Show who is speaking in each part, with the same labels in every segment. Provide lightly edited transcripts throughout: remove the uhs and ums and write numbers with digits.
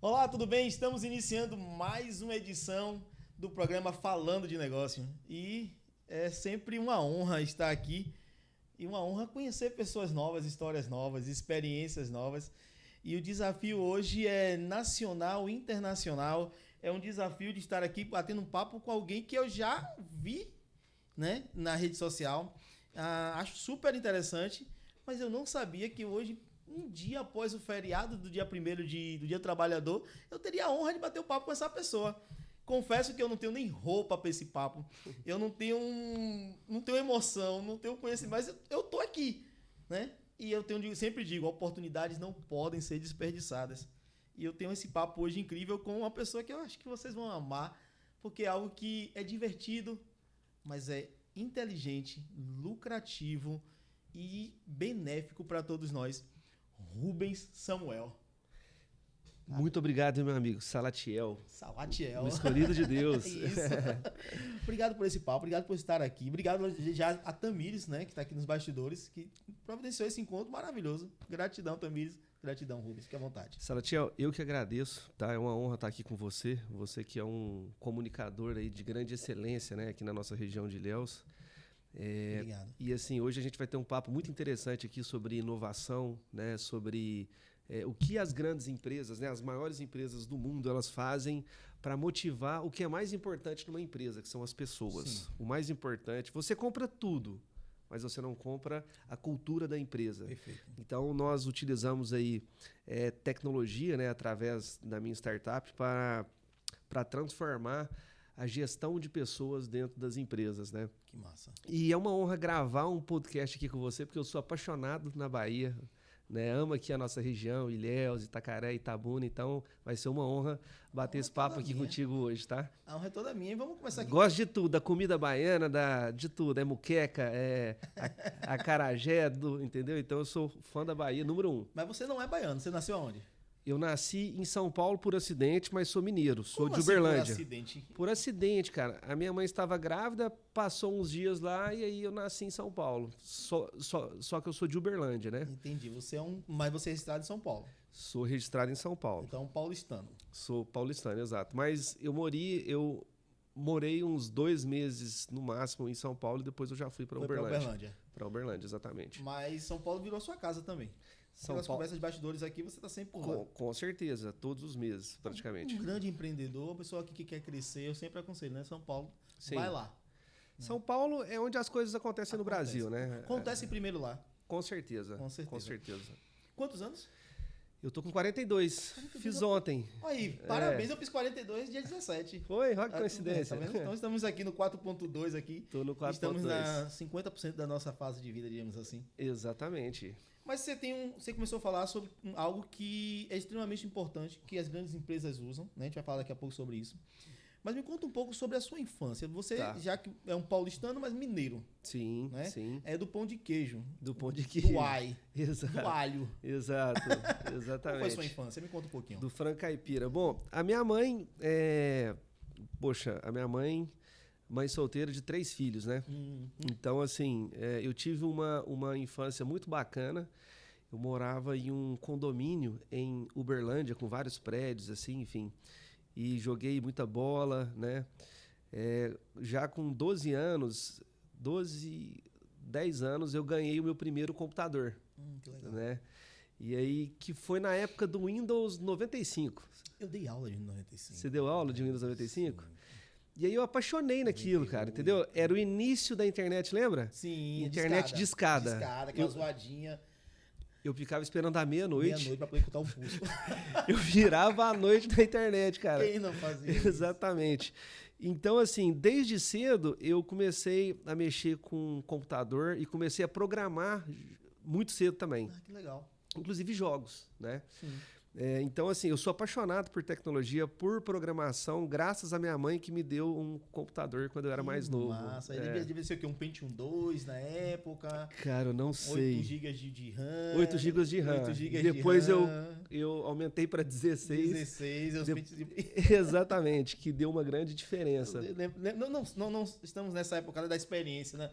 Speaker 1: Olá, tudo bem? Estamos iniciando mais uma edição do programa Falando de Negócio. E é sempre uma honra estar aqui e uma honra conhecer pessoas novas, histórias novas, experiências novas. E o desafio hoje é nacional, internacional. É um desafio de estar aqui batendo um papo com alguém que eu já vi, né, na rede social. Acho super interessante, mas eu não sabia que hoje, um dia após o feriado do dia 1º do Dia do Trabalhador, eu teria a honra de bater o papo com essa pessoa. Confesso que eu não tenho nem roupa para esse papo. Eu não tenho emoção, não tenho conhecimento, mas eu tô aqui, né? E sempre digo, oportunidades não podem ser desperdiçadas. E eu tenho esse papo hoje incrível com uma pessoa que eu acho que vocês vão amar, porque é algo que é divertido, mas é inteligente, lucrativo e benéfico para todos nós. Rubens Samuel.
Speaker 2: Muito obrigado, meu amigo. Salatiel.
Speaker 1: Salatiel.
Speaker 2: O escolhido de Deus.
Speaker 1: Isso. Obrigado por esse papo, obrigado por estar aqui. Obrigado já a Tamires, né, que está aqui nos bastidores, que providenciou esse encontro maravilhoso. Gratidão, Tamires. Gratidão, Rubens. Fique à vontade.
Speaker 2: Salatiel, eu que agradeço, tá? É uma honra estar aqui com você. Você que é um comunicador aí de grande excelência, né, aqui na nossa região de Ilhéus.
Speaker 1: Obrigado.
Speaker 2: E assim, hoje a gente vai ter um papo muito interessante aqui sobre inovação, né, sobre o que as grandes empresas, né, as maiores empresas do mundo, elas fazem para motivar o que é mais importante numa empresa, que são as pessoas.
Speaker 1: Sim.
Speaker 2: O mais importante, você compra tudo, mas você não compra a cultura da empresa.
Speaker 1: Perfeito.
Speaker 2: Então, nós utilizamos aí tecnologia, né, através da minha startup para transformar a gestão de pessoas dentro das empresas, né?
Speaker 1: Que massa.
Speaker 2: E é uma honra gravar um podcast aqui com você, porque eu sou apaixonado na Bahia, né? Amo aqui a nossa região, Ilhéus, Itacaré, Itabuna, então vai ser uma honra bater esse papo aqui contigo hoje, tá?
Speaker 1: A honra é toda minha e vamos começar aqui.
Speaker 2: Gosto de tudo, da comida baiana, de tudo, muqueca, acarajé, entendeu? Então eu sou fã da Bahia, número 1.
Speaker 1: Mas você não é baiano, você nasceu aonde?
Speaker 2: Eu nasci em São Paulo por acidente, mas sou mineiro, sou
Speaker 1: Como
Speaker 2: de
Speaker 1: assim
Speaker 2: Uberlândia.
Speaker 1: por acidente?
Speaker 2: Por acidente, cara. A minha mãe estava grávida, passou uns dias lá e aí eu nasci em São Paulo. Só que eu sou de Uberlândia, né?
Speaker 1: Entendi. Mas você é registrado em São Paulo.
Speaker 2: Sou registrado em São Paulo.
Speaker 1: Então, paulistano.
Speaker 2: Sou paulistano, exato. Mas eu morei uns 2 meses no máximo em São Paulo e depois eu já fui para Uberlândia. Para Uberlândia, exatamente.
Speaker 1: Mas São Paulo virou sua casa também. Pelas conversas de bastidores aqui, você está sempre por lá.
Speaker 2: Com certeza, todos os meses, praticamente.
Speaker 1: Um grande empreendedor, uma pessoa que quer crescer, eu sempre aconselho, né? São Paulo,
Speaker 2: Sim.
Speaker 1: vai lá.
Speaker 2: São Paulo é onde as coisas acontecem no Brasil, né?
Speaker 1: Acontece primeiro lá.
Speaker 2: Com certeza.
Speaker 1: Com certeza. Quantos anos?
Speaker 2: Eu tô com 42. Fiz ontem.
Speaker 1: Aí, parabéns, eu fiz 42 dia 17.
Speaker 2: Foi, olha que coincidência.
Speaker 1: Tá vendo? Então estamos aqui no 4.2 aqui.
Speaker 2: Tô no 4.2.
Speaker 1: Estamos na 50% da nossa fase de vida, digamos assim.
Speaker 2: Exatamente.
Speaker 1: Mas você começou a falar sobre algo que é extremamente importante, que as grandes empresas usam, né? A gente vai falar daqui a pouco sobre isso. Mas me conta um pouco sobre a sua infância. Você, já que é um paulistano, mas mineiro.
Speaker 2: Sim,
Speaker 1: né?
Speaker 2: sim.
Speaker 1: É do pão de queijo.
Speaker 2: Do pão de queijo.
Speaker 1: Do ai.
Speaker 2: Exato.
Speaker 1: Do alho.
Speaker 2: Exato, exatamente.
Speaker 1: Como foi a sua infância? Me conta um pouquinho.
Speaker 2: Do frango caipira. Bom, a minha mãe mãe solteira de 3 filhos, né? Então, assim, eu tive uma infância muito bacana. Eu morava em um condomínio em Uberlândia, com vários prédios, assim, enfim. E joguei muita bola, né? Já com 10 anos, eu ganhei o meu primeiro computador.
Speaker 1: Que legal.
Speaker 2: Né? E aí, que foi na época do Windows 95.
Speaker 1: Eu dei aula de Windows 95.
Speaker 2: Você deu aula de Windows 95?
Speaker 1: Sim.
Speaker 2: E aí eu apaixonei naquilo, cara, entendeu? Era o início da internet, lembra?
Speaker 1: Sim,
Speaker 2: internet de escada.
Speaker 1: Discada, aquela zoadinha.
Speaker 2: Eu ficava esperando a meia-noite.
Speaker 1: Meia-noite pra poder escutar o pulso.
Speaker 2: Eu virava a noite na internet, cara.
Speaker 1: Quem não fazia isso?
Speaker 2: Exatamente. Então, assim, desde cedo eu comecei a mexer com computador e comecei a programar muito cedo também.
Speaker 1: Ah, que legal.
Speaker 2: Inclusive jogos, né?
Speaker 1: Sim.
Speaker 2: Então, assim, eu sou apaixonado por tecnologia, por programação, graças à minha mãe que me deu um computador quando eu era mais novo.
Speaker 1: Massa. Devia ser o quê? Um Pentium 2 na época?
Speaker 2: Cara, eu não sei.
Speaker 1: 8 GB de RAM.
Speaker 2: 8 GB de RAM.
Speaker 1: 8 GB
Speaker 2: Depois
Speaker 1: de RAM.
Speaker 2: eu aumentei para 16.
Speaker 1: 16.
Speaker 2: Exatamente, que deu uma grande diferença.
Speaker 1: Não estamos nessa época da experiência, né?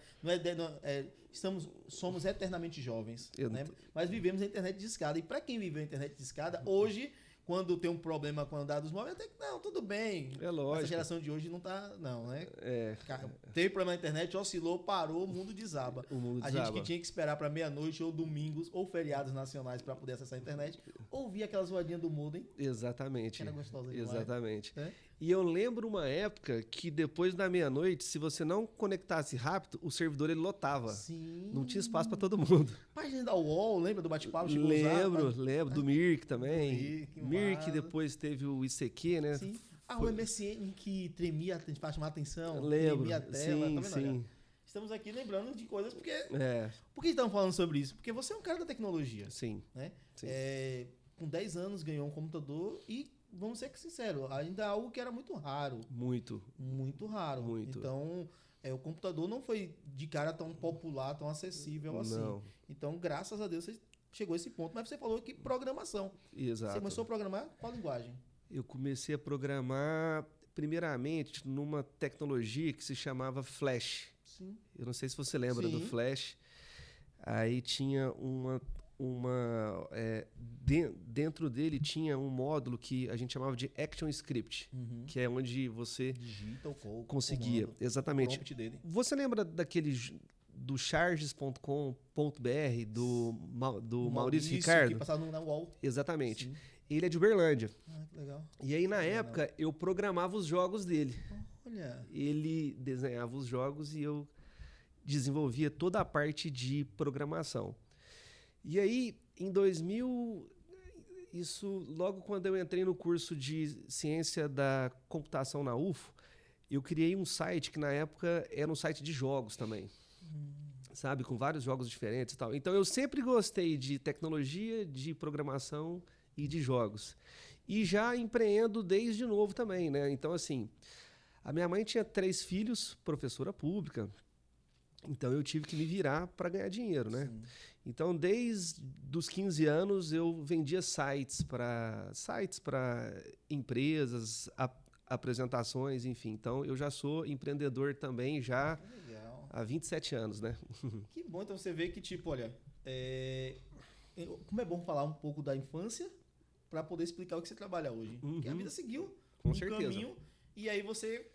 Speaker 1: Somos eternamente jovens, né? Mas vivemos a internet de escada. E para quem viveu a internet de escada, hoje quando tem um problema com dados móveis, até que não, tudo bem.
Speaker 2: É lógico.
Speaker 1: Essa geração de hoje não tá, não, né?
Speaker 2: É.
Speaker 1: Teve problema na internet, oscilou, parou, o mundo desaba.
Speaker 2: O mundo
Speaker 1: a
Speaker 2: desaba.
Speaker 1: gente que tinha que esperar para meia-noite ou domingos ou feriados nacionais para poder acessar a internet, ouvir aquela zoadinha do modem.
Speaker 2: Exatamente.
Speaker 1: Que era gostosa demais.
Speaker 2: Exatamente.
Speaker 1: É?
Speaker 2: E eu lembro uma época que depois da meia-noite, se você não conectasse rápido, o servidor ele lotava.
Speaker 1: Sim.
Speaker 2: Não tinha espaço para todo mundo.
Speaker 1: Página da UOL, lembra do bate-papo?
Speaker 2: Lembro. Do Mirk também.
Speaker 1: Do
Speaker 2: Mirk, depois teve o ICQ, né?
Speaker 1: Sim. O MSN que tremia para chamar a atenção.
Speaker 2: Lembro.
Speaker 1: Tremia a tela.
Speaker 2: Sim,
Speaker 1: tá vendo?
Speaker 2: sim.
Speaker 1: Olha, estamos aqui lembrando de coisas porque...
Speaker 2: É.
Speaker 1: Por que estamos falando sobre isso? Porque você é um cara da tecnologia.
Speaker 2: Sim.
Speaker 1: Né?
Speaker 2: Sim.
Speaker 1: Com 10 anos ganhou um computador e, vamos ser sinceros, ainda é algo que era muito raro.
Speaker 2: Muito.
Speaker 1: Muito raro.
Speaker 2: Muito.
Speaker 1: Então, o computador não foi de cara tão popular, tão acessível assim.
Speaker 2: Não.
Speaker 1: Então, graças a Deus, você chegou a esse ponto. Mas você falou que programação.
Speaker 2: Exato.
Speaker 1: Você começou a programar qual linguagem?
Speaker 2: Eu comecei a programar, primeiramente, numa tecnologia que se chamava Flash.
Speaker 1: Sim.
Speaker 2: Eu não sei se você lembra
Speaker 1: Sim.
Speaker 2: do Flash. Aí tinha dentro dele tinha um módulo que a gente chamava de ActionScript, que é onde você
Speaker 1: digita o code,
Speaker 2: conseguia.
Speaker 1: comando,
Speaker 2: Exatamente.
Speaker 1: prompt dele.
Speaker 2: Você lembra do charges.com.br do Maurício Ricardo?
Speaker 1: Que passava na UOL.
Speaker 2: Exatamente.
Speaker 1: Sim.
Speaker 2: Ele é de Uberlândia.
Speaker 1: Ah, que legal.
Speaker 2: E aí, na época, eu programava os jogos dele.
Speaker 1: Olha.
Speaker 2: Ele desenhava os jogos e eu desenvolvia toda a parte de programação. E aí, em 2000, isso logo quando eu entrei no curso de ciência da computação na UFO, eu criei um site que na época era um site de jogos também. Sabe, com vários jogos diferentes e tal. Então eu sempre gostei de tecnologia, de programação e de jogos. E já empreendo desde novo também, né? Então assim, a minha mãe tinha 3 filhos, professora pública. Então eu tive que me virar para ganhar dinheiro, né?
Speaker 1: Sim.
Speaker 2: Então, desde os 15 anos, eu vendia sites para empresas, apresentações, enfim. Então, eu já sou empreendedor também já há 27 anos, né?
Speaker 1: Que bom, então você vê que, tipo, olha, como é bom falar um pouco da infância para poder explicar o que você trabalha hoje. Porque a vida seguiu
Speaker 2: Com certeza.
Speaker 1: Caminho e aí você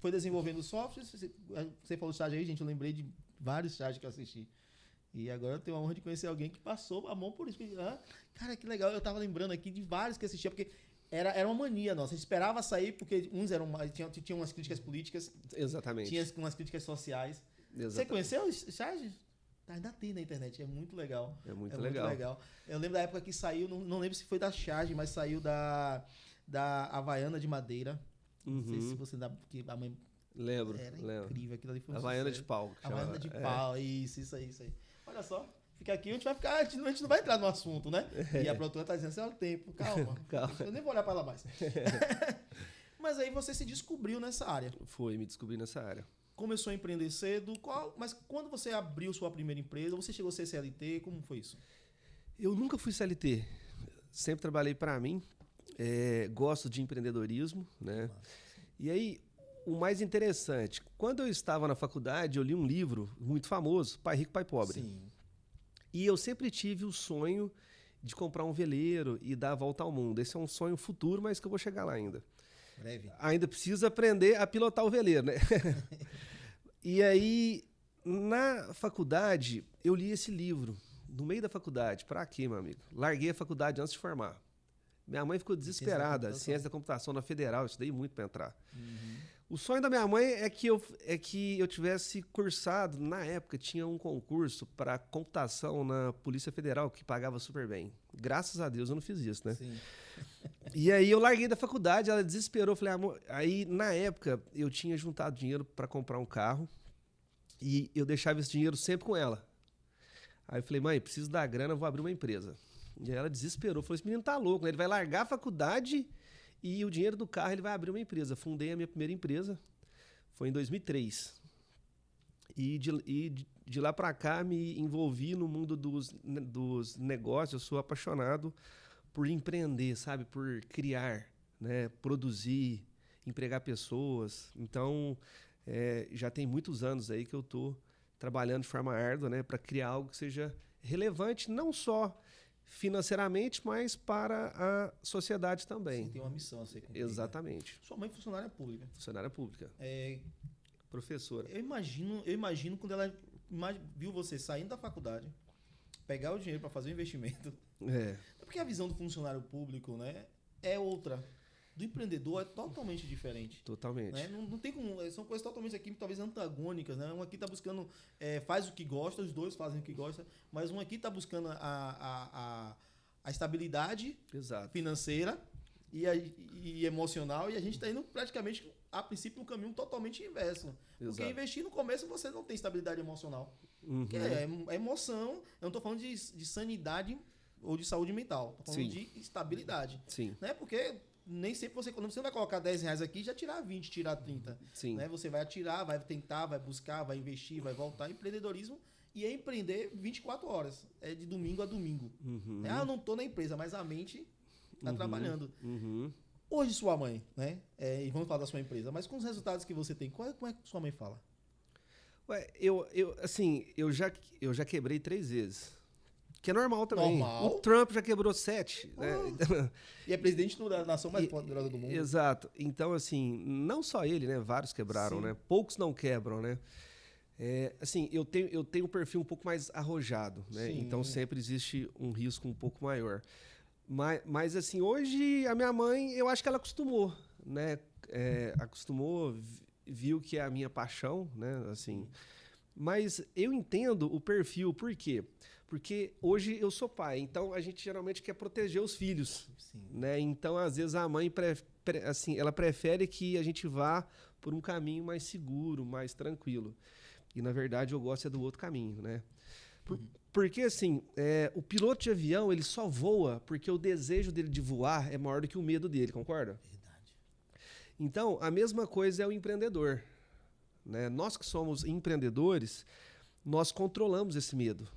Speaker 1: foi desenvolvendo softwares. Você falou estágio aí, gente, eu lembrei de vários estágios que eu assisti. E agora eu tenho a honra de conhecer alguém que passou a mão por isso. Cara, que legal. Eu tava lembrando aqui de vários que assistia, porque era uma mania nossa. A gente esperava sair, porque uns tinham umas críticas políticas.
Speaker 2: Exatamente.
Speaker 1: Tinha umas críticas sociais.
Speaker 2: Exatamente.
Speaker 1: Você conheceu o estágio? Ainda tem na internet, é muito legal.
Speaker 2: É muito legal.
Speaker 1: Eu lembro da época que saiu, não lembro se foi da Charge, mas saiu da Havaiana de Madeira. Não sei se você dá, porque a mãe...
Speaker 2: Lembro.
Speaker 1: Era incrível, aquilo ali foi um
Speaker 2: Havaiana
Speaker 1: sucesso.
Speaker 2: de pau.
Speaker 1: Havaiana de pau, isso aí. Olha só, fica aqui, a gente não vai entrar no assunto, né? E a produtora tá dizendo, olha o tempo, calma. Eu nem vou olhar para ela mais. Mas aí você se descobriu nessa área.
Speaker 2: Me descobri nessa área.
Speaker 1: Começou a empreender cedo, mas quando você abriu sua primeira empresa, você chegou a ser CLT, como foi isso?
Speaker 2: Eu nunca fui CLT, sempre trabalhei para mim, gosto de empreendedorismo, né? E aí, o mais interessante, quando eu estava na faculdade, eu li um livro muito famoso, Pai Rico, Pai Pobre.
Speaker 1: Sim.
Speaker 2: E eu sempre tive o sonho de comprar um veleiro e dar a volta ao mundo. Esse é um sonho futuro, mas que eu vou chegar lá ainda.
Speaker 1: Breve.
Speaker 2: Ainda preciso aprender a pilotar o veleiro, né? E aí, na faculdade, eu li esse livro. No meio da faculdade. Pra quê, meu amigo? Larguei a faculdade antes de formar. Minha mãe ficou desesperada. Ciência da computação na Federal, eu estudei muito para entrar. O sonho da minha mãe é que eu tivesse cursado, na época tinha um concurso para computação na Polícia Federal que pagava super bem. Graças a Deus eu não fiz isso, né?
Speaker 1: Sim.
Speaker 2: E aí eu larguei da faculdade, ela desesperou, falei, amor... Aí na época eu tinha juntado dinheiro para comprar um carro e eu deixava esse dinheiro sempre com ela. Aí eu falei, mãe, preciso da grana, vou abrir uma empresa. E aí ela desesperou, falou, esse menino tá louco, né? Ele vai largar a faculdade e o dinheiro do carro ele vai abrir uma empresa. Fundei a minha primeira empresa, foi em 2003. E de lá para cá me envolvi no mundo dos negócios. Eu sou apaixonado por empreender, sabe? Por criar, né? Produzir, empregar pessoas. Então, já tem muitos anos aí que eu estou trabalhando de forma árdua, né? Para criar algo que seja relevante, não só financeiramente, mas para a sociedade também.
Speaker 1: Você tem uma missão a ser cumprida.
Speaker 2: Exatamente.
Speaker 1: Sua mãe é funcionária pública.
Speaker 2: Funcionária pública. Professora.
Speaker 1: Eu imagino quando ela viu você saindo da faculdade, pegar o dinheiro para fazer o investimento. Porque a visão do funcionário público, né, é outra. Do empreendedor é totalmente diferente.
Speaker 2: Totalmente.
Speaker 1: Né? Não tem como. São coisas totalmente aqui, talvez antagônicas. Né? Um aqui está buscando, faz o que gosta, os dois fazem o que gosta, mas um aqui está buscando a estabilidade financeira e emocional, e a gente está indo praticamente, a princípio, um caminho totalmente inverso. Porque investir no começo você não tem estabilidade emocional. Porque é emoção. Eu não estou falando de sanidade ou de saúde mental. Estou falando de estabilidade.
Speaker 2: Sim.
Speaker 1: Né? Porque nem sempre você vai colocar 10 reais aqui e já tirar 20, tirar 30.
Speaker 2: Sim.
Speaker 1: Né? Você vai atirar, vai tentar, vai buscar, vai investir, vai voltar. Empreendedorismo e é empreender 24 horas. É de domingo a domingo. Eu não estou na empresa, mas a mente está trabalhando. Hoje sua mãe, né? E vamos falar da sua empresa, mas com os resultados que você tem, como é que sua mãe fala?
Speaker 2: Ué, eu já quebrei 3 vezes. Que é normal também. O Trump já quebrou 7. Né?
Speaker 1: E é presidente da nação mais poderosa do mundo.
Speaker 2: Exato. Então, assim, não só ele, né? Vários quebraram, né? Poucos não quebram, né? Eu tenho um perfil um pouco mais arrojado, né? Então, sempre existe um risco um pouco maior. Mas assim, hoje a minha mãe, eu acho que ela acostumou, né? Acostumou, viu que é a minha paixão, né? Assim, mas eu entendo o perfil, por quê? Porque hoje eu sou pai, então a gente geralmente quer proteger os filhos, né? Então, às vezes, a mãe ela prefere que a gente vá por um caminho mais seguro, mais tranquilo. E, na verdade, eu gosto do outro caminho, né? Porque, assim, o piloto de avião, ele só voa porque o desejo dele de voar é maior do que o medo dele, concorda?
Speaker 1: Verdade.
Speaker 2: Então, a mesma coisa é o empreendedor. Né? Nós que somos empreendedores, nós controlamos esse medo.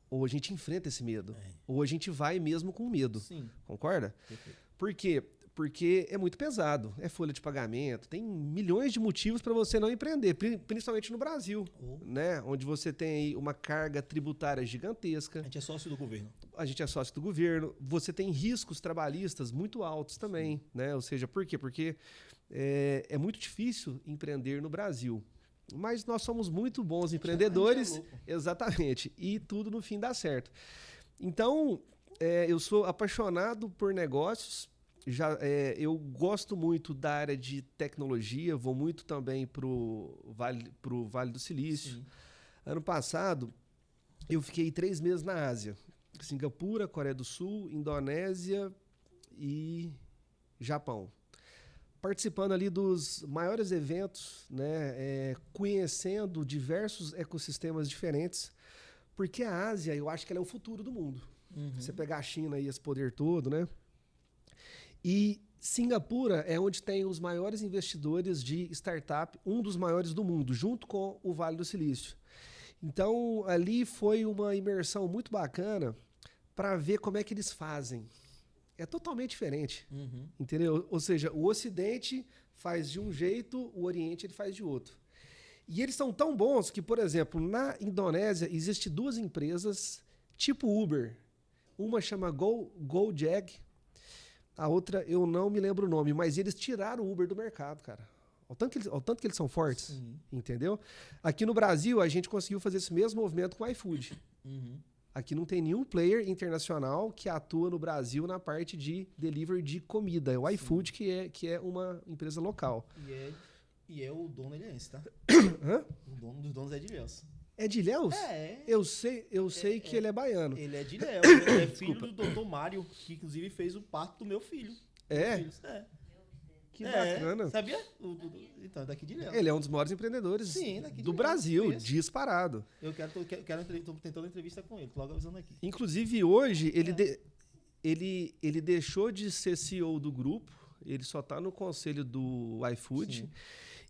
Speaker 2: Ou a gente enfrenta esse medo. Ou a gente vai mesmo com medo.
Speaker 1: Sim.
Speaker 2: Concorda?
Speaker 1: Perfeito.
Speaker 2: Por quê? Porque é muito pesado. É folha de pagamento. Tem milhões de motivos para você não empreender, principalmente no Brasil, né? Onde você tem aí uma carga tributária gigantesca.
Speaker 1: A gente é sócio do governo.
Speaker 2: A gente é sócio do governo. Você tem riscos trabalhistas muito altos também, né? Ou seja, por quê? Porque é muito difícil empreender no Brasil. Mas nós somos muito bons empreendedores. Exatamente. E tudo no fim dá certo. Então, eu sou apaixonado por negócios. Eu gosto muito da área de tecnologia, vou muito também para o Vale do Silício. Sim. Ano passado, eu fiquei 3 meses na Ásia. Singapura, Coreia do Sul, Indonésia e Japão. Participando ali dos maiores eventos, né, conhecendo diversos ecossistemas diferentes, porque a Ásia, eu acho que ela é o futuro do mundo. Você pegar a China e esse poder todo, né? E Singapura é onde tem os maiores investidores de startup, um dos maiores do mundo, junto com o Vale do Silício. Então, ali foi uma imersão muito bacana para ver como é que eles fazem. É totalmente diferente, entendeu? Ou seja, o Ocidente faz de um jeito, o Oriente ele faz de outro. E eles são tão bons que, por exemplo, na Indonésia existem 2 empresas tipo Uber. Uma chama Gojek, a outra eu não me lembro o nome, mas eles tiraram o Uber do mercado, cara. Ao tanto que eles são fortes, entendeu? Aqui no Brasil, a gente conseguiu fazer esse mesmo movimento com o iFood. Aqui não tem nenhum player internacional que atua no Brasil na parte de delivery de comida. É o iFood que é uma empresa local.
Speaker 1: E o dono é ilhéus, tá? O dono dos donos é de Ilhéus.
Speaker 2: É de Ilhéus? Eu sei que ele é baiano.
Speaker 1: Ele é de Ilhéus. Ele é filho do doutor Mário, que inclusive fez o parto do meu filho. Que
Speaker 2: bacana.
Speaker 1: Sabia? Então, é daqui de Ilhéus.
Speaker 2: Ele é um dos maiores empreendedores do Brasil, disparado.
Speaker 1: Eu tô tentando entrevista com ele, logo avisando aqui.
Speaker 2: Inclusive, hoje, ele deixou de ser CEO do grupo, ele só está no conselho do iFood. Sim.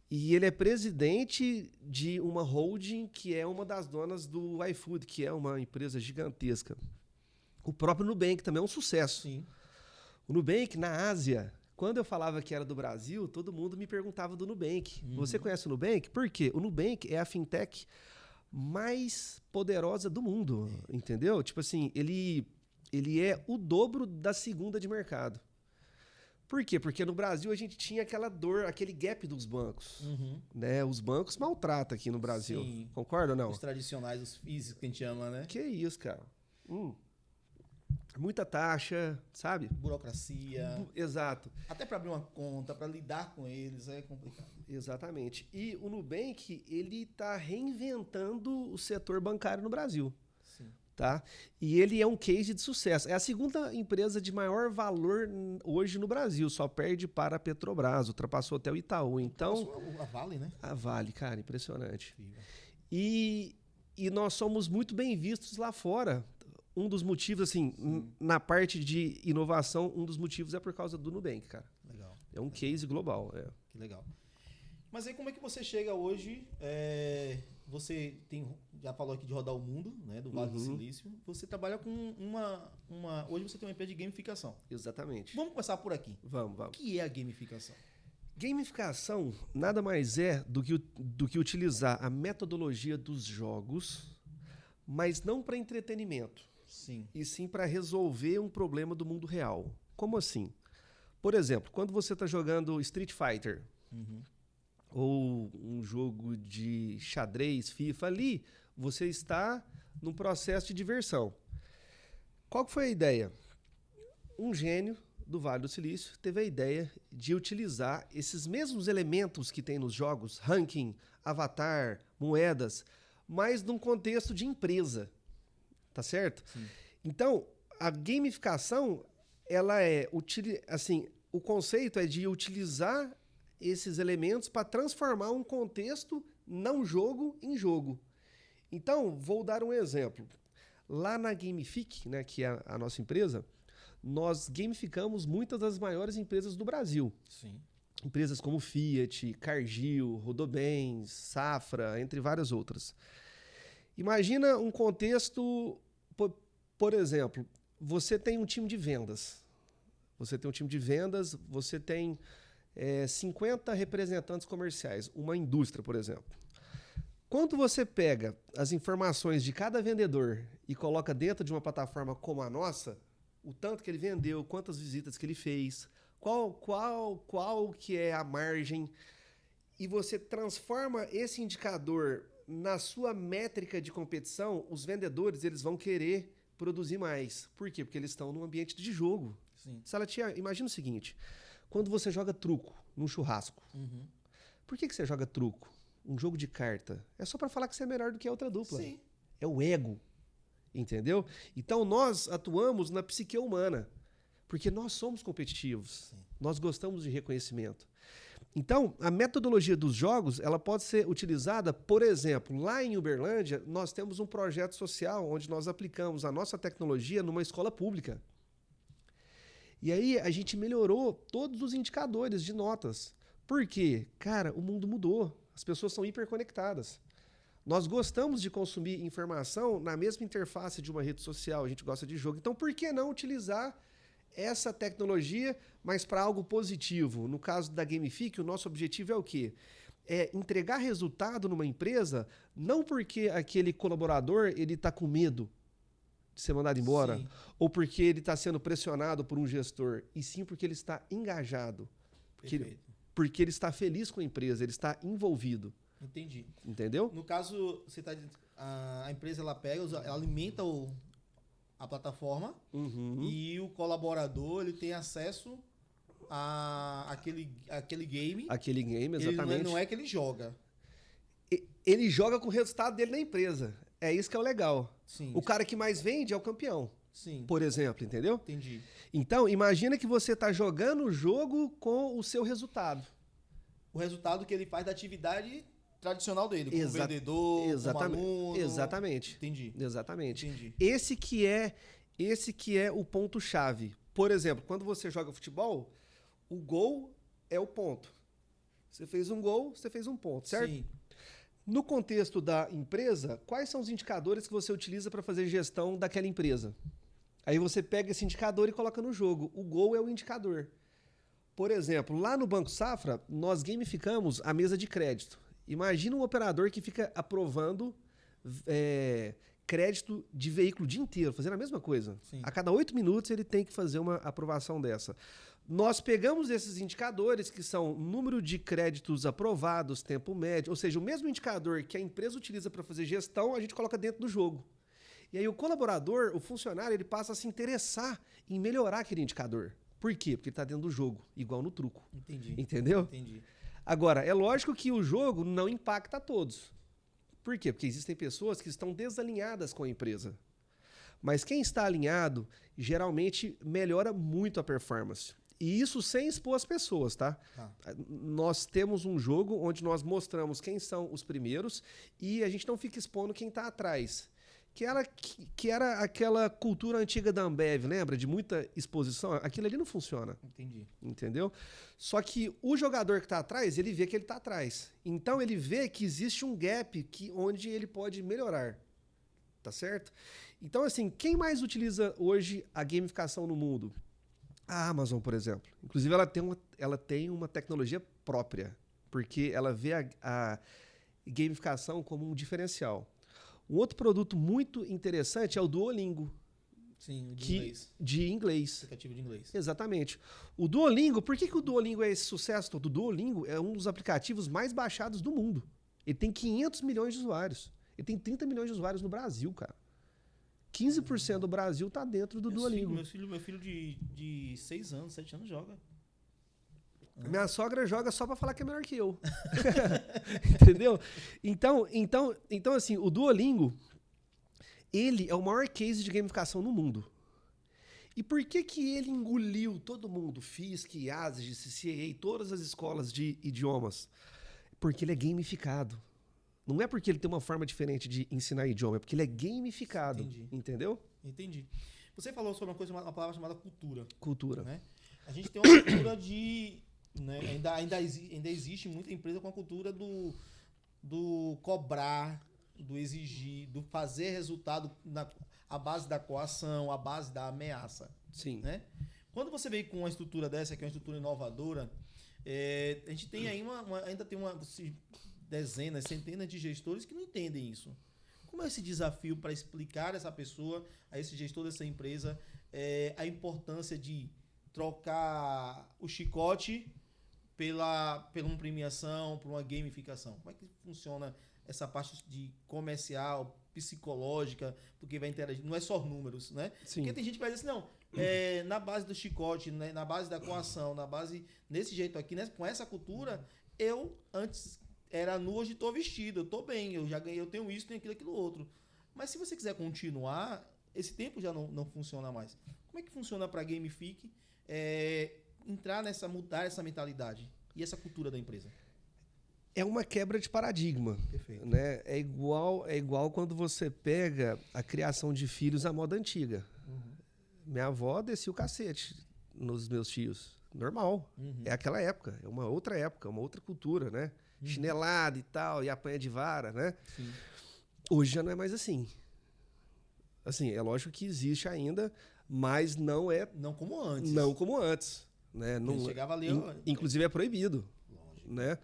Speaker 2: E ele é presidente de uma holding que é uma das donas do iFood, que é uma empresa gigantesca. O próprio Nubank também é um sucesso.
Speaker 1: Sim.
Speaker 2: O Nubank, na Ásia, quando eu falava que era do Brasil, todo mundo me perguntava do Nubank. Você conhece o Nubank? Por quê? O Nubank é a fintech mais poderosa do mundo, entendeu? Tipo assim, ele ele é o dobro da segunda de mercado. Por quê? Porque no Brasil a gente tinha aquela dor, aquele gap dos bancos. Né? Os bancos maltratam aqui no Brasil.
Speaker 1: Sim.
Speaker 2: Concorda ou não?
Speaker 1: Os tradicionais, os físicos que a gente chama, né?
Speaker 2: Que isso, cara. Muita taxa, sabe?
Speaker 1: Burocracia.
Speaker 2: Exato.
Speaker 1: Até para abrir uma conta, para lidar com eles, é complicado.
Speaker 2: Exatamente. E o Nubank, ele está reinventando o setor bancário no Brasil.
Speaker 1: Sim.
Speaker 2: Tá? E ele é um case de sucesso. É a segunda empresa de maior valor hoje no Brasil. Só perde para a Petrobras. Ultrapassou até o Itaú. Então,
Speaker 1: a Vale, né?
Speaker 2: A Vale, cara, impressionante. E nós somos muito bem vistos lá fora. Um dos motivos, assim, na parte de inovação, um dos motivos é por causa do Nubank, cara.
Speaker 1: Legal.
Speaker 2: É um case global.
Speaker 1: Que legal. Mas aí como é que você chega hoje? Você já falou aqui de rodar o mundo, né, do Vale do Silício. Você trabalha com hoje você tem uma empresa de gamificação.
Speaker 2: Exatamente.
Speaker 1: Vamos começar por aqui.
Speaker 2: Vamos.
Speaker 1: O que é a gamificação?
Speaker 2: Gamificação nada mais é do que utilizar a metodologia dos jogos, mas não para entretenimento.
Speaker 1: Sim.
Speaker 2: E sim para resolver um problema do mundo real. Como assim? Por exemplo, quando você está jogando Street Fighter, ou um jogo de xadrez, FIFA, ali você está num processo de diversão. Qual que foi a ideia? Um gênio do Vale do Silício teve a ideia de utilizar esses mesmos elementos que tem nos jogos, ranking, avatar, moedas, mas num contexto de empresa. Tá certo?
Speaker 1: Sim.
Speaker 2: Então, a gamificação, ela é, assim, o conceito é de utilizar esses elementos para transformar um contexto não jogo em jogo. Então, vou dar um exemplo. Lá na Gamific, né, que é a nossa empresa, nós gamificamos muitas das maiores empresas do Brasil.
Speaker 1: Sim.
Speaker 2: Empresas como Fiat, Cargill, Rodobens, Safra, entre várias outras. Imagina um contexto, por exemplo, você tem um time de vendas. Você tem 50 representantes comerciais, uma indústria, por exemplo. Quando você pega as informações de cada vendedor e coloca dentro de uma plataforma como a nossa, o tanto que ele vendeu, quantas visitas que ele fez, qual que é a margem, e você transforma esse indicador na sua métrica de competição, os vendedores eles vão querer produzir mais. Por quê? Porque eles estão num ambiente de jogo.
Speaker 1: Sim.
Speaker 2: Imagina o seguinte, quando você joga truco num churrasco, por que você joga truco? Um jogo de carta. É só para falar que você é melhor do que a outra dupla.
Speaker 1: Sim.
Speaker 2: É o ego. Entendeu? Então nós atuamos na psique humana, porque nós somos competitivos.
Speaker 1: Sim.
Speaker 2: Nós gostamos de reconhecimento. Então, a metodologia dos jogos, ela pode ser utilizada, por exemplo, lá em Uberlândia, nós temos um projeto social onde nós aplicamos a nossa tecnologia numa escola pública. E aí a gente melhorou todos os indicadores de notas. Por quê? Cara, o mundo mudou. As pessoas são hiperconectadas. Nós gostamos de consumir informação na mesma interface de uma rede social, a gente gosta de jogo. Então, por que não utilizar essa tecnologia, mas para algo positivo? No caso da Gamific, o nosso objetivo é o quê? É entregar resultado numa empresa, não porque aquele colaborador ele está com medo de ser mandado embora,
Speaker 1: Sim.
Speaker 2: ou porque ele está sendo pressionado por um gestor, e sim porque ele está engajado. Porque ele está feliz com a empresa, ele está envolvido.
Speaker 1: Entendi.
Speaker 2: Entendeu?
Speaker 1: No caso, você tá, a empresa ela pega, ela alimenta a plataforma e o colaborador ele tem acesso a aquele game.
Speaker 2: Aquele game, exatamente.
Speaker 1: Ele não é que ele joga.
Speaker 2: Ele joga com o resultado dele na empresa. É isso que é o legal.
Speaker 1: Sim.
Speaker 2: O cara que mais vende é o campeão.
Speaker 1: Sim.
Speaker 2: Por exemplo, entendeu?
Speaker 1: Entendi.
Speaker 2: Então, imagina que você está jogando o jogo com o seu resultado.
Speaker 1: O resultado que ele faz da atividade tradicional dele, como vendedor,
Speaker 2: exatamente,
Speaker 1: como aluno.
Speaker 2: Exatamente.
Speaker 1: Entendi.
Speaker 2: Exatamente.
Speaker 1: Entendi.
Speaker 2: Esse que é o ponto-chave. Por exemplo, quando você joga futebol, o gol é o ponto. Você fez um gol, você fez um ponto, certo?
Speaker 1: Sim.
Speaker 2: No contexto da empresa, quais são os indicadores que você utiliza para fazer gestão daquela empresa? Aí você pega esse indicador e coloca no jogo. O gol é o indicador. Por exemplo, lá no Banco Safra, nós gamificamos a mesa de crédito. Imagina um operador que fica aprovando crédito de veículo o dia inteiro, fazendo a mesma coisa.
Speaker 1: Sim.
Speaker 2: A cada 8 minutos ele tem que fazer uma aprovação dessa. Nós pegamos esses indicadores, que são número de créditos aprovados, tempo médio, ou seja, o mesmo indicador que a empresa utiliza para fazer gestão, a gente coloca dentro do jogo. E aí o colaborador, o funcionário, ele passa a se interessar em melhorar aquele indicador. Por quê? Porque ele está dentro do jogo, igual no truco.
Speaker 1: Entendi.
Speaker 2: Entendeu?
Speaker 1: Entendi.
Speaker 2: Agora, é lógico que o jogo não impacta a todos. Por quê? Porque existem pessoas que estão desalinhadas com a empresa. Mas quem está alinhado, geralmente melhora muito a performance. E isso sem expor as pessoas, tá? Nós temos um jogo onde nós mostramos quem são os primeiros e a gente não fica expondo quem está atrás. Que era aquela cultura antiga da Ambev, lembra? De muita exposição. Aquilo ali não funciona.
Speaker 1: Entendi.
Speaker 2: Entendeu? Só que o jogador que está atrás, ele vê que ele está atrás. Então ele vê que existe um gap onde ele pode melhorar. Tá certo? Então, assim, quem mais utiliza hoje a gamificação no mundo? A Amazon, por exemplo. Inclusive, ela tem uma tecnologia própria, porque ela vê a gamificação como um diferencial. Um outro produto muito interessante é o Duolingo.
Speaker 1: Sim, inglês.
Speaker 2: De inglês.
Speaker 1: Aplicativo de inglês.
Speaker 2: Exatamente. O Duolingo, por que o Duolingo é esse sucesso todo? O Duolingo é um dos aplicativos mais baixados do mundo. Ele tem 500 milhões de usuários. Ele tem 30 milhões de usuários no Brasil, cara. 15% do Brasil tá dentro do Duolingo.
Speaker 1: Meu filho de 6 anos, 7 anos joga.
Speaker 2: Minha sogra joga só pra falar que é melhor que eu. Entendeu? Então, assim, o Duolingo, ele é o maior case de gamificação no mundo. E por que ele engoliu todo mundo? Fisk, IASG, CCAA, todas as escolas de idiomas. Porque ele é gamificado. Não é porque ele tem uma forma diferente de ensinar idioma, é porque ele é gamificado. Entendi. Entendeu?
Speaker 1: Entendi. Você falou sobre uma palavra chamada cultura.
Speaker 2: Cultura.
Speaker 1: Né? A gente tem uma cultura de... Né, ainda existe muita empresa com a cultura do cobrar, do exigir, do fazer resultado à base da coação, à base da ameaça.
Speaker 2: Sim.
Speaker 1: Né? Quando você vem com uma estrutura dessa, que é uma estrutura inovadora, a gente tem aí ainda tem dezenas, centenas de gestores que não entendem isso. Como é esse desafio para explicar a essa pessoa, a esse gestor dessa empresa, a importância de trocar o chicote pela uma premiação, por uma gamificação? Como é que funciona essa parte de comercial, psicológica, porque vai interagir, não é só números, né?
Speaker 2: Sim.
Speaker 1: Porque tem gente que vai dizer assim, não, na base do chicote, né, na base da coação, na base, nesse jeito aqui, né, com essa cultura, eu antes era nu, hoje estou vestido, eu estou bem, eu já ganhei, eu tenho isso, tenho aquilo outro. Mas se você quiser continuar, esse tempo já não funciona mais. Como é que funciona para a Gamifique mudar essa mentalidade e essa cultura da empresa?
Speaker 2: É uma quebra de paradigma.
Speaker 1: Perfeito.
Speaker 2: Né? É igual quando você pega a criação de filhos à moda antiga. Uhum. Minha avó descia o cacete nos meus tios. Normal. Uhum. É aquela época. É uma outra época, uma outra cultura, né? Uhum. Chinelada e tal, e apanha de vara, né? Sim. Hoje já não é mais assim. Assim, é lógico que existe ainda, mas não é...
Speaker 1: Não como antes.
Speaker 2: Não como antes. Né? Não,
Speaker 1: chegava ali...
Speaker 2: Inclusive é proibido. Lógico. Né?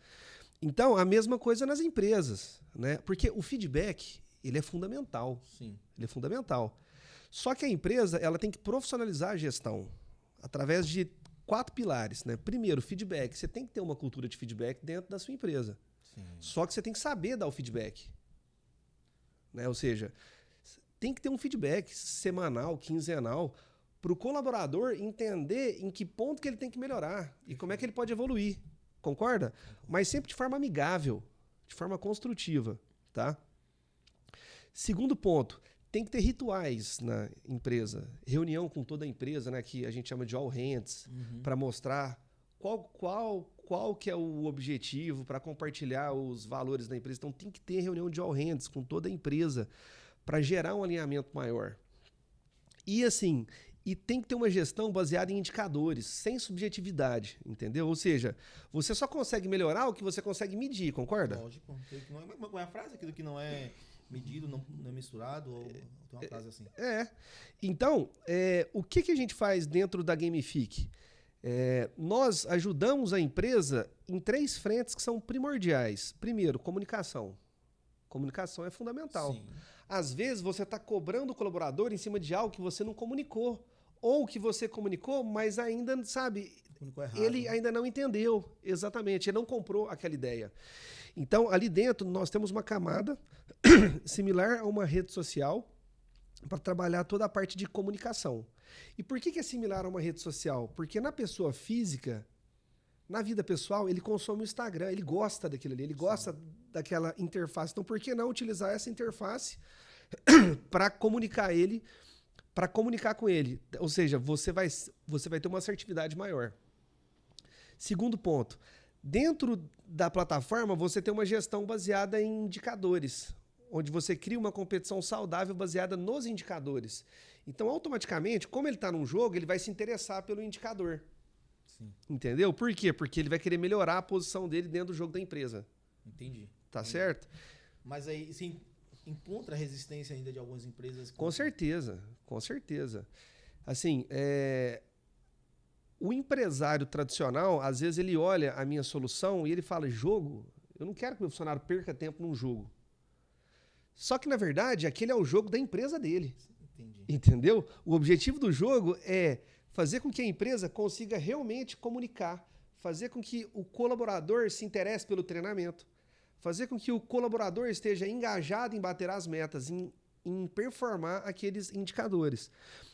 Speaker 2: Então, a mesma coisa nas empresas, né? Porque o feedback, ele é fundamental.
Speaker 1: Sim.
Speaker 2: Ele é fundamental. Só que a empresa, ela tem que profissionalizar a gestão através de 4 pilares, né? Primeiro, feedback. Você tem que ter uma cultura de feedback dentro da sua empresa. Sim. Só que você tem que saber dar o feedback. Né? Ou seja, tem que ter um feedback semanal, quinzenal, para o colaborador entender em que ponto que ele tem que melhorar e como é que ele pode evoluir. Concorda? Mas sempre de forma amigável, de forma construtiva, tá? Segundo ponto, tem que ter rituais na empresa. Reunião com toda a empresa, né, que a gente chama de all hands, para mostrar qual que é o objetivo, para compartilhar os valores da empresa. Então tem que ter reunião de all hands com toda a empresa para gerar um alinhamento maior. E assim... E tem que ter uma gestão baseada em indicadores, sem subjetividade, entendeu? Ou seja, você só consegue melhorar o que você consegue medir, concorda?
Speaker 1: Lógico. Qual é a frase? Aquilo que não é medido, não é mensurado? Ou tem uma frase assim?
Speaker 2: Então, o que a gente faz dentro da Gamifique? Nós ajudamos a empresa em 3 frentes que são primordiais. Primeiro, comunicação. Comunicação é fundamental.
Speaker 1: Sim.
Speaker 2: Às vezes você está cobrando o colaborador em cima de algo que você não comunicou. Ou que você comunicou, mas ainda, sabe,
Speaker 1: Comunicou errado,
Speaker 2: ele
Speaker 1: né?
Speaker 2: ainda não entendeu. Exatamente, ele não comprou aquela ideia. Então, ali dentro, nós temos uma camada similar a uma rede social para trabalhar toda a parte de comunicação. E por que é similar a uma rede social? Porque na pessoa física, na vida pessoal, ele consome o Instagram, ele gosta daquilo ali, ele gosta daquela interface. Então, por que não utilizar essa interface para comunicar com ele? Ou seja, você vai ter uma assertividade maior. Segundo ponto, dentro da plataforma, você tem uma gestão baseada em indicadores, onde você cria uma competição saudável baseada nos indicadores. Então, automaticamente, como ele está num jogo, ele vai se interessar pelo indicador.
Speaker 1: Sim.
Speaker 2: Entendeu? Por quê? Porque ele vai querer melhorar a posição dele dentro do jogo da empresa.
Speaker 1: Entendi.
Speaker 2: Tá certo?
Speaker 1: Mas aí, sim, encontra resistência ainda de algumas empresas?
Speaker 2: Com certeza, com certeza. Assim, o empresário tradicional, às vezes ele olha a minha solução e ele fala, jogo? Eu não quero que o meu funcionário perca tempo num jogo. Só que, na verdade, aquele é o jogo da empresa dele.
Speaker 1: Entendi.
Speaker 2: Entendeu? O objetivo do jogo é fazer com que a empresa consiga realmente comunicar, fazer com que o colaborador se interesse pelo treinamento, fazer com que o colaborador esteja engajado em bater as metas, em performar aqueles indicadores.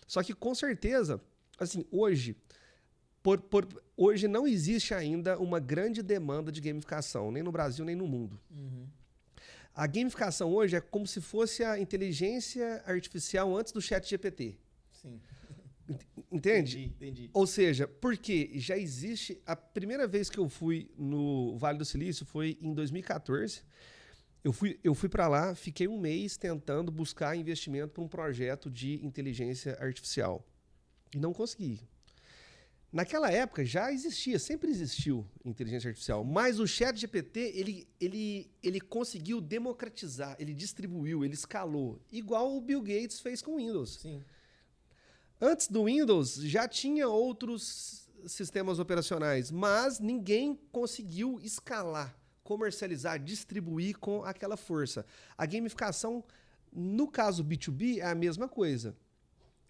Speaker 2: Só que, com certeza, assim, hoje não existe ainda uma grande demanda de gamificação, nem no Brasil, nem no mundo.
Speaker 1: Uhum.
Speaker 2: A gamificação hoje é como se fosse a inteligência artificial antes do ChatGPT.
Speaker 1: Sim.
Speaker 2: Entende?
Speaker 1: Entendi.
Speaker 2: Ou seja, porque já existe... A primeira vez que eu fui no Vale do Silício foi em 2014. Eu fui para lá, fiquei um mês tentando buscar investimento para um projeto de inteligência artificial. E não consegui. Naquela época já existia, sempre existiu inteligência artificial, mas o ChatGPT ele conseguiu democratizar, ele distribuiu, ele escalou, igual o Bill Gates fez com o Windows.
Speaker 1: Sim.
Speaker 2: Antes do Windows já tinha outros sistemas operacionais, mas ninguém conseguiu escalar, comercializar, distribuir com aquela força. A gamificação, no caso B2B, é a mesma coisa.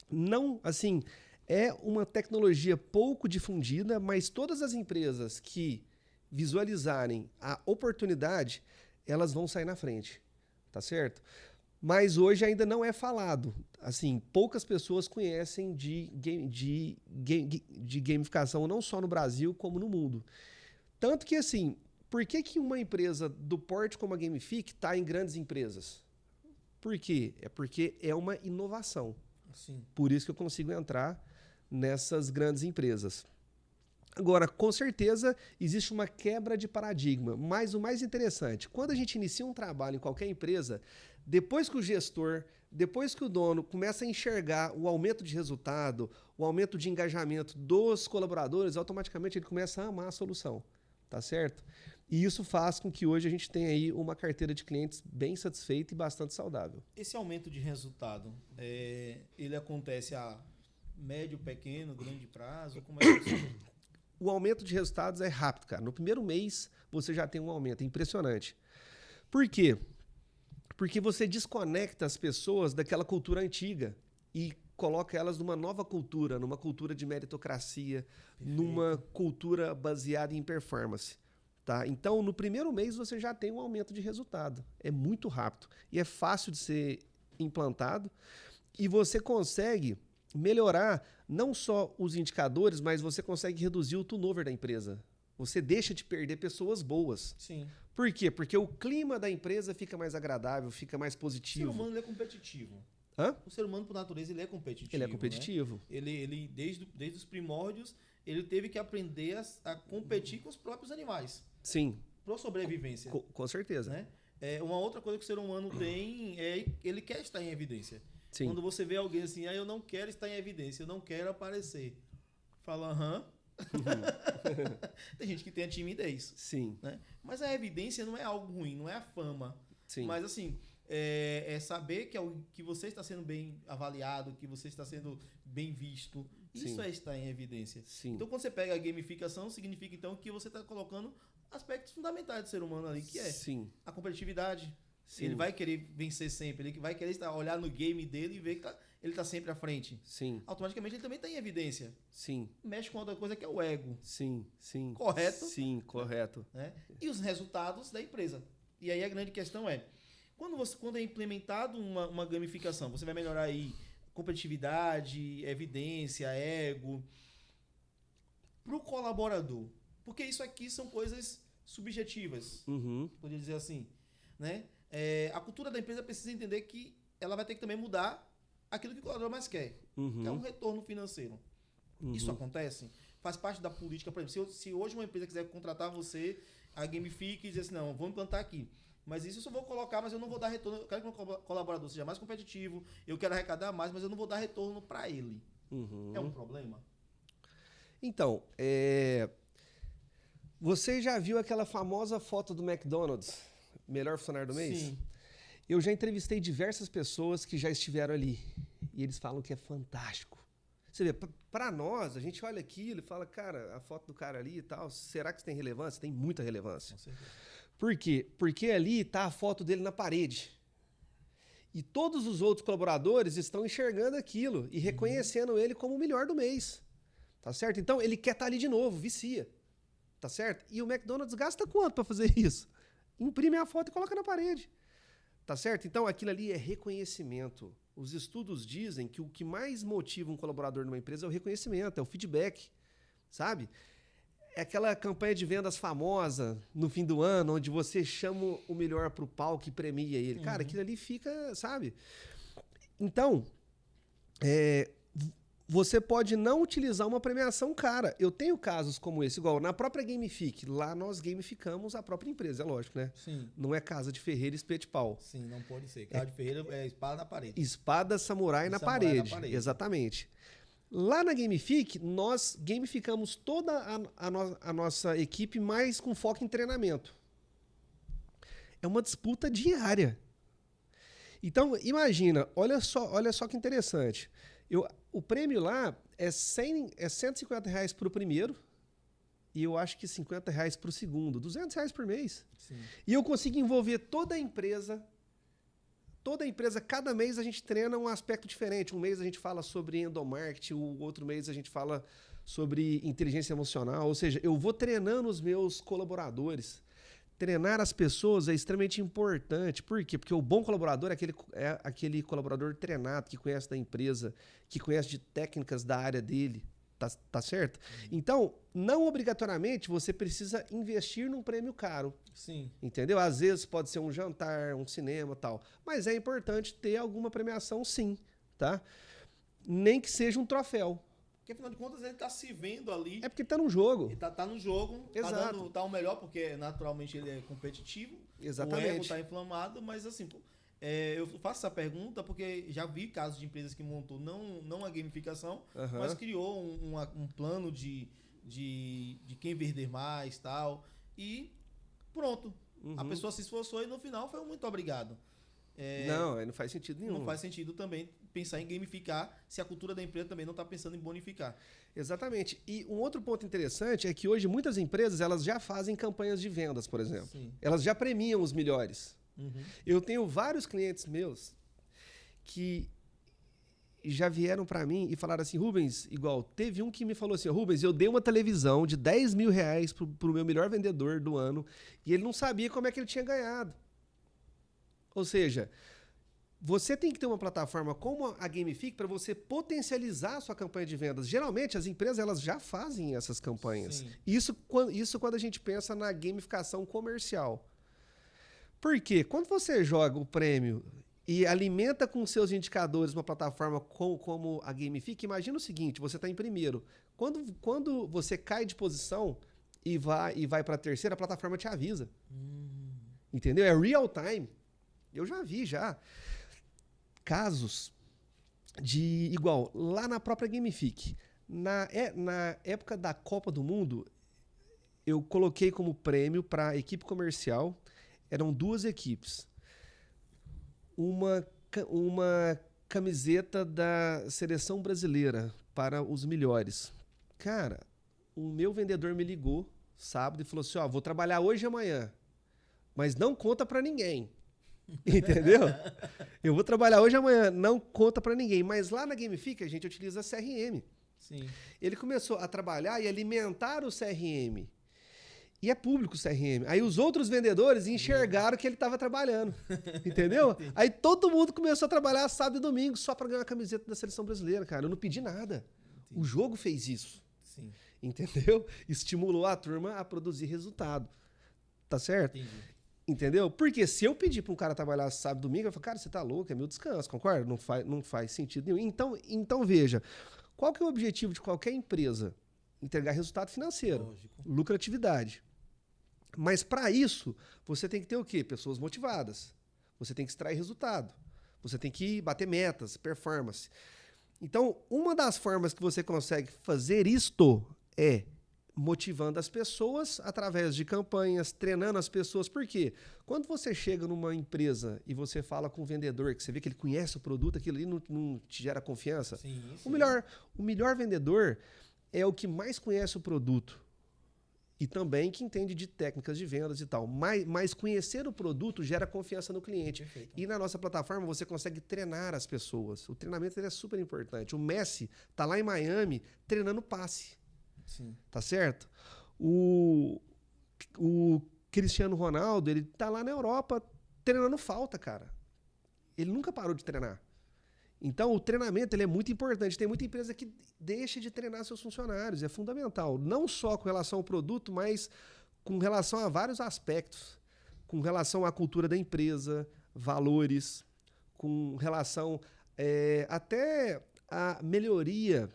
Speaker 2: Não, assim... É uma tecnologia pouco difundida, mas todas as empresas que visualizarem a oportunidade, elas vão sair na frente, tá certo? Mas hoje ainda não é falado. Assim, poucas pessoas conhecem de gamificação, não só no Brasil, como no mundo. Tanto que, assim, por que uma empresa do porte como a Gamifique está em grandes empresas? Por quê? É porque é uma inovação.
Speaker 1: Sim.
Speaker 2: Por isso que eu consigo entrar nessas grandes empresas. Agora, com certeza, existe uma quebra de paradigma, mas o mais interessante, quando a gente inicia um trabalho em qualquer empresa, depois que o gestor, depois que o dono começa a enxergar o aumento de resultado, o aumento de engajamento dos colaboradores, automaticamente ele começa a amar a solução, tá certo? E isso faz com que hoje a gente tenha aí uma carteira de clientes bem satisfeita e bastante saudável.
Speaker 1: Esse aumento de resultado, ele acontece a médio, pequeno, grande prazo? Como é que funciona?
Speaker 2: O aumento de resultados é rápido, cara. No primeiro mês, você já tem um aumento. É impressionante. Por quê? Porque você desconecta as pessoas daquela cultura antiga e coloca elas numa nova cultura, numa cultura de meritocracia, numa cultura baseada em performance. Tá? Então, no primeiro mês, você já tem um aumento de resultado. É muito rápido. E é fácil de ser implantado. E você consegue melhorar não só os indicadores, mas você consegue reduzir o turnover da empresa. Você deixa de perder pessoas boas.
Speaker 1: Sim.
Speaker 2: Por quê? Porque o clima da empresa fica mais agradável, fica mais positivo.
Speaker 1: O ser humano ele é competitivo.
Speaker 2: Hã?
Speaker 1: O ser humano, por natureza, ele é competitivo.
Speaker 2: Ele é competitivo.
Speaker 1: Né? Ele desde os primórdios, ele teve que aprender a competir com os próprios animais.
Speaker 2: Sim.
Speaker 1: Para sobrevivência.
Speaker 2: Com certeza.
Speaker 1: Né? Uma outra coisa que o ser humano tem é ele quer estar em evidência.
Speaker 2: Sim.
Speaker 1: Quando você vê alguém assim, eu não quero estar em evidência, eu não quero aparecer. Fala, aham. Tem gente que tem a timidez.
Speaker 2: Sim.
Speaker 1: Né? Mas a evidência não é algo ruim, não é a fama.
Speaker 2: Sim.
Speaker 1: Mas assim, é saber que você está sendo bem avaliado, que você está sendo bem visto. Isso
Speaker 2: Sim.
Speaker 1: é estar em evidência.
Speaker 2: Sim.
Speaker 1: Então, quando você pega a gamificação, significa então que você está colocando aspectos fundamentais do ser humano ali, que é
Speaker 2: Sim.
Speaker 1: a competitividade.
Speaker 2: Sim.
Speaker 1: Ele vai querer vencer sempre. Ele vai querer olhar no game dele e ver que ele está sempre à frente.
Speaker 2: Sim.
Speaker 1: Automaticamente ele também está em evidência.
Speaker 2: Sim.
Speaker 1: Mexe com outra coisa que é o ego.
Speaker 2: Sim, sim.
Speaker 1: Correto?
Speaker 2: Sim, correto.
Speaker 1: Né? E os resultados da empresa. E aí a grande questão é, quando é implementado uma gamificação, você vai melhorar aí competitividade, evidência, ego, para o colaborador. Porque isso aqui são coisas subjetivas, poderia dizer assim. Né? A cultura da empresa precisa entender que ela vai ter que também mudar aquilo que o colaborador mais quer, que é um retorno financeiro. Isso acontece? Faz parte da política. Por exemplo, se hoje uma empresa quiser contratar você, a Gamifique e dizer assim, não, vou implantar aqui. Mas isso eu só vou colocar, mas eu não vou dar retorno. Eu quero que o meu colaborador seja mais competitivo, eu quero arrecadar mais, mas eu não vou dar retorno para ele. É um problema?
Speaker 2: Então, você já viu aquela famosa foto do McDonald's, melhor funcionário do mês?
Speaker 1: Sim.
Speaker 2: Eu já entrevistei diversas pessoas que já estiveram ali. E eles falam que é fantástico. Você vê, para nós, a gente olha aquilo e fala, cara, a foto do cara ali e tal, será que isso tem relevância? Tem muita relevância.
Speaker 1: Com certeza.
Speaker 2: Por quê? Porque ali está a foto dele na parede. E todos os outros colaboradores estão enxergando aquilo e reconhecendo ele como o melhor do mês. Tá certo? Então, ele quer estar ali de novo, vicia. Tá certo? E o McDonald's gasta quanto para fazer isso? Imprime a foto e coloca na parede. Tá certo? Então, aquilo ali é reconhecimento. Os estudos dizem que o que mais motiva um colaborador numa empresa é o reconhecimento, é o feedback, sabe? É aquela campanha de vendas famosa no fim do ano, onde você chama o melhor pro palco e premia ele. Cara, aquilo ali fica, sabe? Então, você pode não utilizar uma premiação cara. Eu tenho casos como esse, igual na própria Gamifique. Lá nós gamificamos a própria empresa, é lógico, né?
Speaker 1: Sim.
Speaker 2: Não é casa de ferreiro e espeto de pau.
Speaker 1: Sim, não pode ser. Casa de ferreiro é espada na parede.
Speaker 2: Espada samurai na parede. Exatamente. Lá na Gamifique, nós gamificamos toda a nossa equipe, mais com foco em treinamento. É uma disputa diária. Então, imagina, olha só que interessante. O prêmio lá é R$150 para o primeiro e eu acho que R$50 para o segundo. R$200 por mês.
Speaker 1: Sim.
Speaker 2: E eu consigo envolver toda a empresa. Toda a empresa, cada mês a gente treina um aspecto diferente. Um mês a gente fala sobre endomarketing, o outro mês a gente fala sobre inteligência emocional. Ou seja, eu vou treinando os meus colaboradores. Treinar as pessoas é extremamente importante. Por quê? Porque o bom colaborador é aquele colaborador treinado, que conhece da empresa, que conhece de técnicas da área dele. Tá certo? Então, não obrigatoriamente você precisa investir num prêmio caro.
Speaker 1: Sim.
Speaker 2: Entendeu? Às vezes pode ser um jantar, um cinema e tal. Mas é importante ter alguma premiação, sim. Tá? Nem que seja um troféu.
Speaker 1: Porque, afinal de contas, ele tá se vendo ali.
Speaker 2: É porque tá no jogo.
Speaker 1: Ele tá no jogo.
Speaker 2: Exato.
Speaker 1: Tá o melhor, porque naturalmente ele é competitivo.
Speaker 2: Exatamente.
Speaker 1: O ego tá inflamado, mas assim... eu faço essa pergunta porque já vi casos de empresas que montou não a gamificação, mas criou um plano de quem vender mais e tal. E pronto. A pessoa se esforçou e no final foi um muito obrigado.
Speaker 2: Não faz sentido nenhum.
Speaker 1: Não faz sentido também pensar em gamificar se a cultura da empresa também não está pensando em bonificar.
Speaker 2: Exatamente. E um outro ponto interessante é que hoje muitas empresas elas já fazem campanhas de vendas, por exemplo.
Speaker 1: Sim.
Speaker 2: Elas já premiam os melhores. Eu tenho vários clientes meus que já vieram para mim e falaram assim, Rubens, igual, teve um que me falou assim, Rubens, eu dei uma televisão de R$10 mil pro meu melhor vendedor do ano e ele não sabia como é que ele tinha ganhado. Ou seja, você tem que ter uma plataforma como a Gamifique para você potencializar a sua campanha de vendas. Geralmente, as empresas elas já fazem essas campanhas. Isso quando a gente pensa na gamificação comercial. Por quê? Quando você joga o prêmio e alimenta com seus indicadores uma plataforma como a Gamifique, imagina o seguinte, você está em primeiro. Quando você cai de posição e vai para a terceira, a plataforma te avisa. Entendeu? É real time. Eu já vi casos de igual, lá na própria Gamifique. Na época da Copa do Mundo, eu coloquei como prêmio para a equipe comercial. Eram 2 equipes. Uma camiseta da seleção brasileira para os melhores. Cara, o meu vendedor me ligou sábado e falou assim, vou trabalhar hoje e amanhã, mas não conta para ninguém. Entendeu? Eu vou trabalhar hoje, amanhã, não conta para ninguém. Mas lá na Gamifica, a gente utiliza CRM.
Speaker 1: Sim.
Speaker 2: Ele começou a trabalhar e alimentar o CRM. E é público o CRM. Aí os outros vendedores enxergaram que ele estava trabalhando. Entendeu? Aí todo mundo começou a trabalhar sábado e domingo só para ganhar a camiseta da seleção brasileira, cara. Eu não pedi nada. O jogo fez isso.
Speaker 1: Sim.
Speaker 2: Entendeu? Estimulou a turma a produzir resultado. Tá certo?
Speaker 1: Entendi.
Speaker 2: Entendeu? Porque se eu pedir para um cara trabalhar sábado e domingo, eu falo, cara, você tá louco, é meu descanso, concorda? Não faz sentido nenhum. Então veja, qual que é o objetivo de qualquer empresa? Entregar resultado financeiro,
Speaker 1: Lógico.
Speaker 2: lucratividade. Mas para isso, você tem que ter o quê? Pessoas motivadas. Você tem que extrair resultado. Você tem que bater metas, performance. Então, uma das formas que você consegue fazer isto é motivando as pessoas através de campanhas, treinando as pessoas. Por quê? Quando você chega numa empresa e você fala com o vendedor, que você vê que ele conhece o produto, aquilo ali não te gera confiança.
Speaker 1: Sim.
Speaker 2: O melhor vendedor é o que mais conhece o produto. E também que entende de técnicas de vendas e tal. Mas conhecer o produto gera confiança no cliente.
Speaker 1: Perfeito.
Speaker 2: E na nossa plataforma você consegue treinar as pessoas. O treinamento ele é super importante. O Messi tá lá em Miami treinando passe.
Speaker 1: Sim.
Speaker 2: Tá certo? O Cristiano Ronaldo, ele tá lá na Europa treinando falta, cara. Ele nunca parou de treinar. Então, o treinamento ele é muito importante. Tem muita empresa que deixa de treinar seus funcionários. É fundamental. Não só com relação ao produto, mas com relação a vários aspectos. Com relação à cultura da empresa, valores, com relação até à melhoria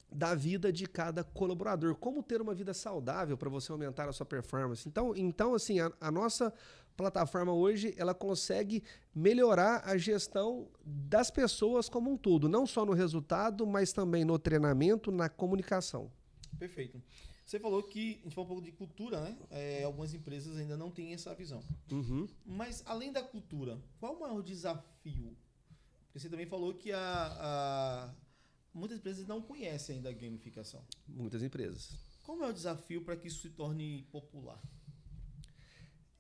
Speaker 2: da vida de cada colaborador. Como ter uma vida saudável para você aumentar a sua performance. Então assim, a nossa plataforma hoje, ela consegue melhorar a gestão das pessoas como um todo. Não só no resultado, mas também no treinamento, na comunicação.
Speaker 1: Perfeito. Você falou que, a gente falou um pouco de cultura, né? Algumas empresas ainda não têm essa visão.
Speaker 2: Uhum.
Speaker 1: Mas, além da cultura, qual o maior desafio? Porque você também falou que muitas empresas não conhecem ainda a gamificação.
Speaker 2: Muitas empresas.
Speaker 1: Qual o maior desafio para que isso se torne popular?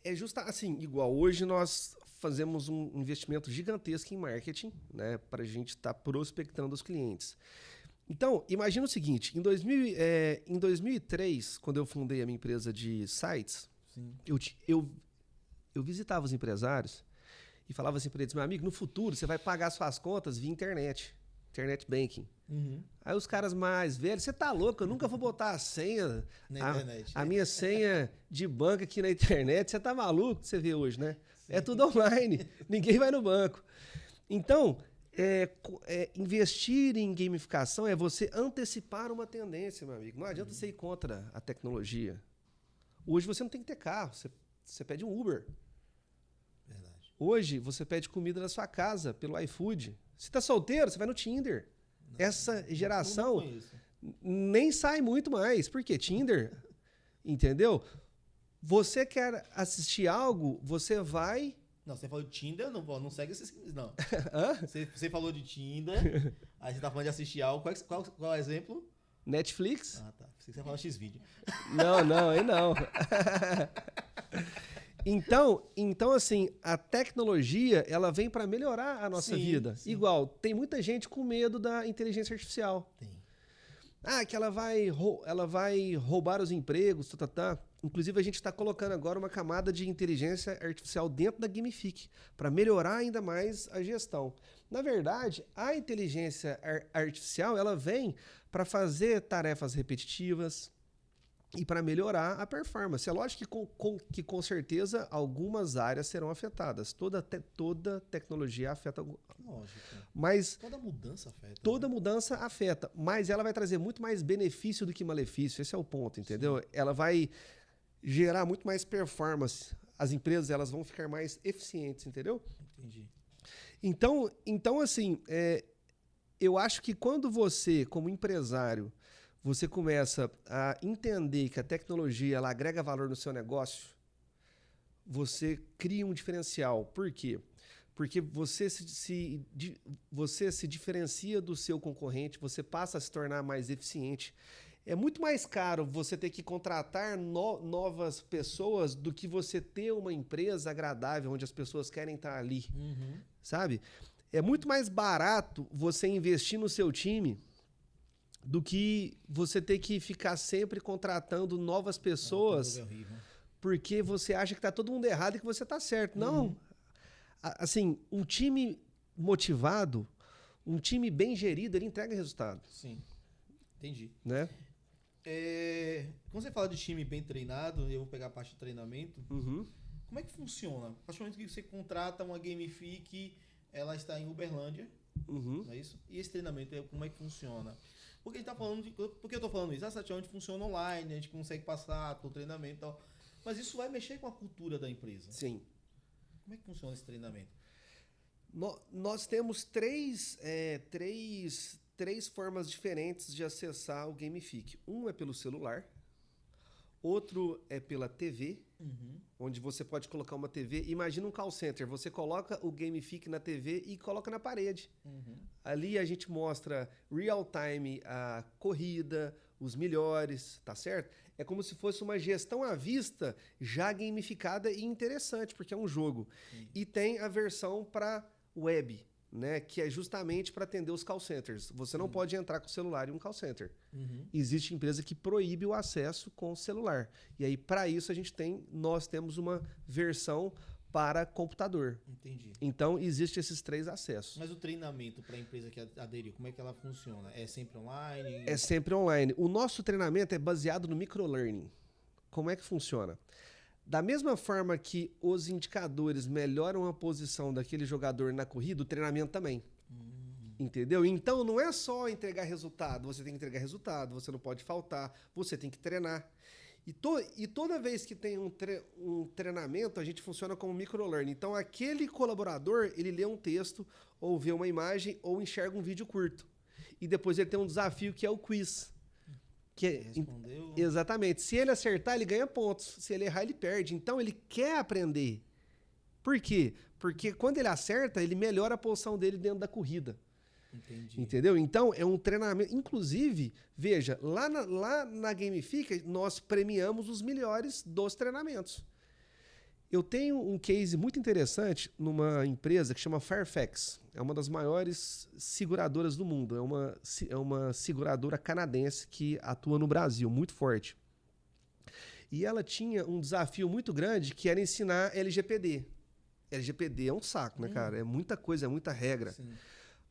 Speaker 2: É justo assim, igual hoje nós fazemos um investimento gigantesco em marketing, né, para a gente estar prospectando os clientes. Então, imagina o seguinte, em 2003, quando eu fundei a minha empresa de sites,
Speaker 1: Sim.
Speaker 2: eu visitava os empresários e falava assim para eles, meu amigo, no futuro você vai pagar suas contas via internet banking.
Speaker 1: Uhum.
Speaker 2: Aí os caras mais velhos, você tá louco, eu nunca vou botar a senha, a minha senha de banco aqui na internet, você tá maluco? Você vê hoje, né? Sim. É tudo online, ninguém vai no banco. Então, investir em gamificação é você antecipar uma tendência, meu amigo. Não adianta você ir contra a tecnologia. Hoje você não tem que ter carro, você pede um Uber.
Speaker 1: Verdade.
Speaker 2: Hoje você pede comida na sua casa pelo iFood. Se tá solteiro, você vai no Tinder. Essa geração nem sai muito mais. Por quê? Tinder, entendeu? Você quer assistir algo, você vai...
Speaker 1: Não, você falou de Tinder, não segue esses... Não.
Speaker 2: Hã?
Speaker 1: Você falou de Tinder, aí você tá falando de assistir algo. Qual é o exemplo?
Speaker 2: Netflix.
Speaker 1: Ah, tá. Você falou X-Video.
Speaker 2: Não, aí não. Então, assim, a tecnologia, ela vem para melhorar a nossa vida. Sim. Igual, tem muita gente com medo da inteligência artificial.
Speaker 1: Tem.
Speaker 2: Que ela vai roubar os empregos, Inclusive, a gente está colocando agora uma camada de inteligência artificial dentro da Gamifique para melhorar ainda mais a gestão. Na verdade, a inteligência artificial, ela vem para fazer tarefas repetitivas, e para melhorar a performance. É lógico que com certeza algumas áreas serão afetadas. Toda tecnologia afeta.
Speaker 1: Lógico.
Speaker 2: Mas
Speaker 1: toda mudança afeta.
Speaker 2: Toda mudança afeta, mas ela vai trazer muito mais benefício do que malefício. Esse é o ponto, entendeu? Sim. Ela vai gerar muito mais performance. As empresas elas vão ficar mais eficientes, entendeu?
Speaker 1: Entendi.
Speaker 2: Então assim, eu acho que quando você, como empresário, você começa a entender que a tecnologia ela agrega valor no seu negócio, você cria um diferencial. Por quê? Porque você se diferencia do seu concorrente, você passa a se tornar mais eficiente. É muito mais caro você ter que contratar novas pessoas do que você ter uma empresa agradável onde as pessoas querem estar ali, sabe? É muito mais barato você investir no seu time do que você ter que ficar sempre contratando novas pessoas porque você acha que tá todo mundo errado e que você tá certo. Não. Assim, um time motivado, um time bem gerido, ele entrega resultado.
Speaker 1: Sim. Entendi.
Speaker 2: Né?
Speaker 1: Quando você fala de time bem treinado, eu vou pegar a parte de treinamento. Como é que funciona? A partir do momento que você contrata uma Gamifique, ela está em Uberlândia, não é isso? E esse treinamento, como é que funciona? Porque a gente tá falando por que eu tô falando isso? A Sationde funciona online, a gente consegue passar todo o treinamento e tal. Mas isso vai mexer com a cultura da empresa.
Speaker 2: Sim.
Speaker 1: Como é que funciona esse treinamento?
Speaker 2: Nós temos três formas diferentes de acessar o Gamifique. Um é pelo celular, outro é pela TV, onde você pode colocar uma TV. Imagina um call center, você coloca o Gamifique na TV e coloca na parede. Ali a gente mostra real time a corrida, os melhores, tá certo? É como se fosse uma gestão à vista já gamificada e interessante, porque é um jogo. E tem a versão para web, né, que é justamente para atender os call centers. Você não pode entrar com o celular em um call center. Existe empresa que proíbe o acesso com o celular. E aí, para isso, nós temos uma versão para computador.
Speaker 1: Entendi.
Speaker 2: Então, existem esses 3 acessos.
Speaker 1: Mas o treinamento para a empresa que aderiu, como é que ela funciona? É sempre online?
Speaker 2: É sempre online. O nosso treinamento é baseado no microlearning. Como é que funciona? Da mesma forma que os indicadores melhoram a posição daquele jogador na corrida, o treinamento também. Entendeu? Então, não é só entregar resultado. Você tem que entregar resultado, você não pode faltar, você tem que treinar. E toda vez que tem um treinamento, a gente funciona como microlearning. Então, aquele colaborador, ele lê um texto, ou vê uma imagem, ou enxerga um vídeo curto. E depois ele tem um desafio que é o quiz.
Speaker 1: Respondeu.
Speaker 2: Exatamente. Se ele acertar, ele ganha pontos. Se ele errar, ele perde. Então, ele quer aprender. Por quê? Porque quando ele acerta, ele melhora a posição dele dentro da corrida.
Speaker 1: Entendi.
Speaker 2: Entendeu? Então, é um treinamento. Inclusive, veja, lá na Gamifica, nós premiamos os melhores dos treinamentos. Eu tenho um case muito interessante numa empresa que chama Fairfax. É uma das maiores seguradoras do mundo. É uma seguradora canadense que atua no Brasil, muito forte. E ela tinha um desafio muito grande que era ensinar LGPD. LGPD é um saco, né, cara? É muita coisa, é muita regra.
Speaker 1: Sim.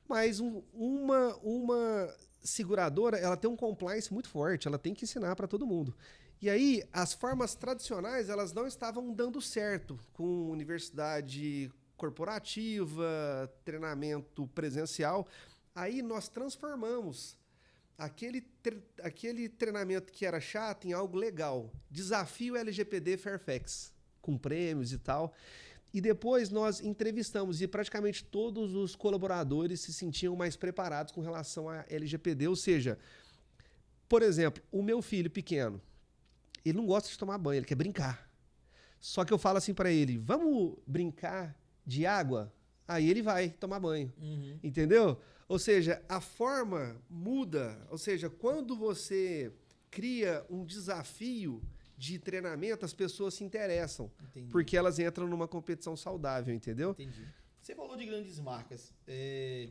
Speaker 2: Mas uma seguradora, ela tem um compliance muito forte, ela tem que ensinar para todo mundo. E aí, as formas tradicionais, elas não estavam dando certo com universidade corporativa, treinamento presencial. Aí nós transformamos aquele treinamento que era chato em algo legal. Desafio LGPD Fairfax, com prêmios e tal. E depois nós entrevistamos e praticamente todos os colaboradores se sentiam mais preparados com relação a LGPD. Ou seja, por exemplo, o meu filho pequeno, ele não gosta de tomar banho, ele quer brincar. Só que eu falo assim para ele, vamos brincar de água? Aí ele vai tomar banho. Entendeu? Ou seja, a forma muda. Ou seja, quando você cria um desafio de treinamento, as pessoas se interessam.
Speaker 1: Entendi.
Speaker 2: Porque elas entram numa competição saudável, entendeu?
Speaker 1: Entendi. Você falou de grandes marcas. É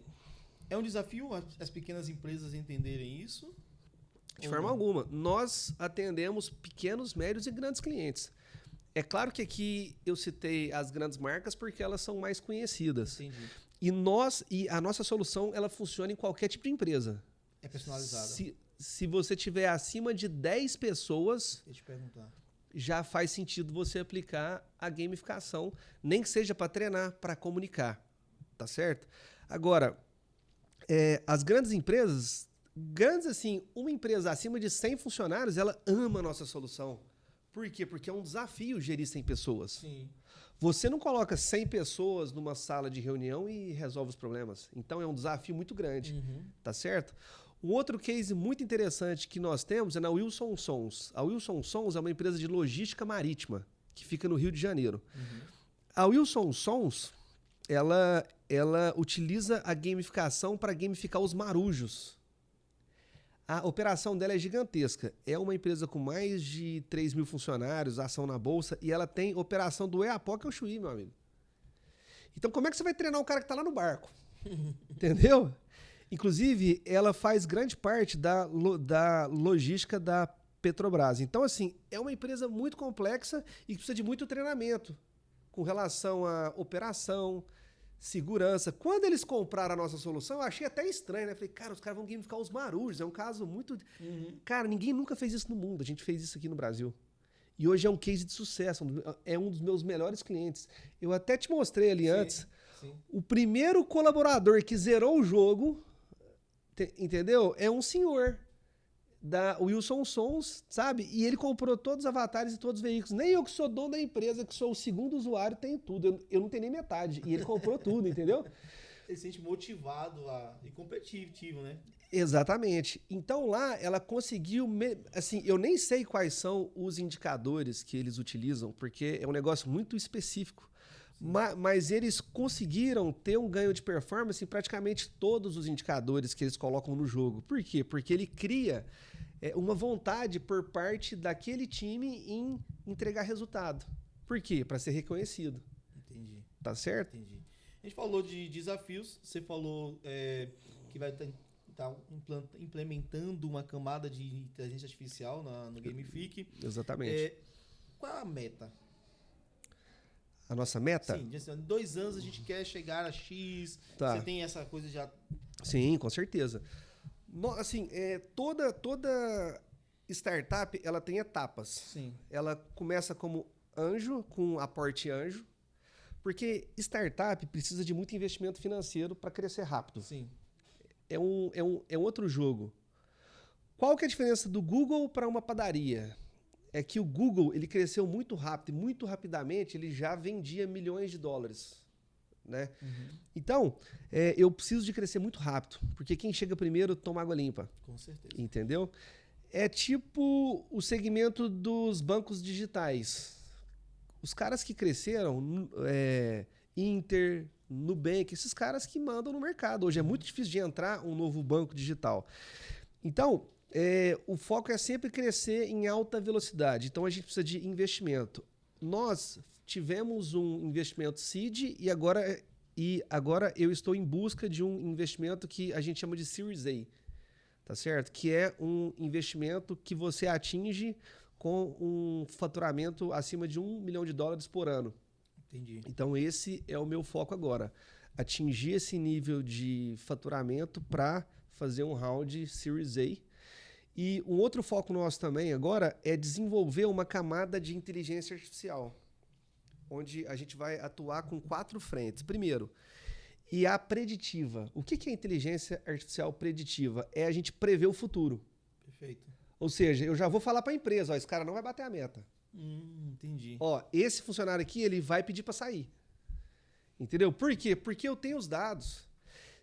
Speaker 1: um desafio as pequenas empresas entenderem isso?
Speaker 2: De forma alguma. Nós atendemos pequenos, médios e grandes clientes. É claro que aqui eu citei as grandes marcas porque elas são mais conhecidas.
Speaker 1: Entendi.
Speaker 2: E a nossa solução, ela funciona em qualquer tipo de empresa.
Speaker 1: É personalizada.
Speaker 2: Se você tiver acima de 10 pessoas,
Speaker 1: Deixa eu te perguntar.
Speaker 2: já faz sentido você aplicar a gamificação, nem que seja para treinar, para comunicar, tá certo? Agora, as grandes empresas, assim, uma empresa acima de 100 funcionários, ela ama a nossa solução. Por quê? Porque é um desafio gerir 100 pessoas.
Speaker 1: Sim.
Speaker 2: Você não coloca 100 pessoas numa sala de reunião e resolve os problemas. Então, é um desafio muito grande, tá certo? Um outro case muito interessante que nós temos é na Wilson Sons. A Wilson Sons é uma empresa de logística marítima que fica no Rio de Janeiro. A Wilson Sons, ela utiliza a gamificação para gamificar os marujos. A operação dela é gigantesca. É uma empresa com mais de 3 mil funcionários, ação na bolsa, e ela tem operação do Oiapoque ao Chuí, meu amigo. Então, como é que você vai treinar um cara que está lá no barco? Entendeu? Inclusive, ela faz grande parte da logística da Petrobras. Então, assim, é uma empresa muito complexa e que precisa de muito treinamento com relação à operação, segurança. Quando eles compraram a nossa solução, eu achei até estranho, né? Falei, cara, os caras vão gamificar os marujos. É um caso muito... Cara, ninguém nunca fez isso no mundo. A gente fez isso aqui no Brasil. E hoje é um case de sucesso. É um dos meus melhores clientes. Eu até te mostrei ali antes. Sim. O primeiro colaborador que zerou o jogo, entendeu? É um senhor da Wilson Sons, sabe? E ele comprou todos os avatares e todos os veículos. Nem eu que sou dono da empresa, que sou o segundo usuário, tenho tudo. Eu não tenho nem metade. E ele comprou tudo, entendeu?
Speaker 1: Ele se sente motivado e competitivo, né?
Speaker 2: Exatamente. Então lá ela conseguiu... Assim, eu nem sei quais são os indicadores que eles utilizam, porque é um negócio muito específico. Mas eles conseguiram ter um ganho de performance em praticamente todos os indicadores que eles colocam no jogo. Por quê? Porque ele cria uma vontade por parte daquele time em entregar resultado. Por quê? Para ser reconhecido.
Speaker 1: Entendi.
Speaker 2: Tá certo?
Speaker 1: Entendi. A gente falou de desafios, você falou que vai estar implementando uma camada de inteligência artificial no Gamifique.
Speaker 2: Exatamente.
Speaker 1: Qual é a meta?
Speaker 2: A nossa meta?
Speaker 1: Sim, em 2 anos a gente quer chegar a X.
Speaker 2: Tá.
Speaker 1: Você tem essa coisa já...
Speaker 2: Sim, com certeza. Assim, toda startup ela tem etapas.
Speaker 1: Sim.
Speaker 2: Ela começa como anjo, com aporte anjo, porque startup precisa de muito investimento financeiro para crescer rápido.
Speaker 1: Sim.
Speaker 2: É um outro jogo. Qual que é a diferença do Google para uma padaria? É que o Google ele cresceu muito rápido e muito rapidamente ele já vendia milhões de dólares. Né? Uhum. Então, eu preciso de crescer muito rápido, porque quem chega primeiro toma água limpa.
Speaker 1: Com certeza.
Speaker 2: Entendeu? É tipo o segmento dos bancos digitais. Os caras que cresceram, Inter, Nubank, esses caras que mandam no mercado. Hoje é muito difícil de entrar um novo banco digital. Então, o foco é sempre crescer em alta velocidade. Então, a gente precisa de investimento. Nós tivemos um investimento seed e agora eu estou em busca de um investimento que a gente chama de Series A. Tá certo? Que é um investimento que você atinge com um faturamento acima de $1 milhão por ano.
Speaker 1: Entendi.
Speaker 2: Então, esse é o meu foco agora. Atingir esse nível de faturamento para fazer um round Series A. E um outro foco nosso também agora é desenvolver uma camada de inteligência artificial, onde a gente vai atuar com 4 frentes. Primeiro, IA preditiva. O que é inteligência artificial preditiva? É a gente prever o futuro.
Speaker 1: Perfeito.
Speaker 2: Ou seja, eu já vou falar para a empresa, esse cara não vai bater a meta.
Speaker 1: Entendi.
Speaker 2: Esse funcionário aqui, ele vai pedir para sair. Entendeu? Por quê? Porque eu tenho os dados.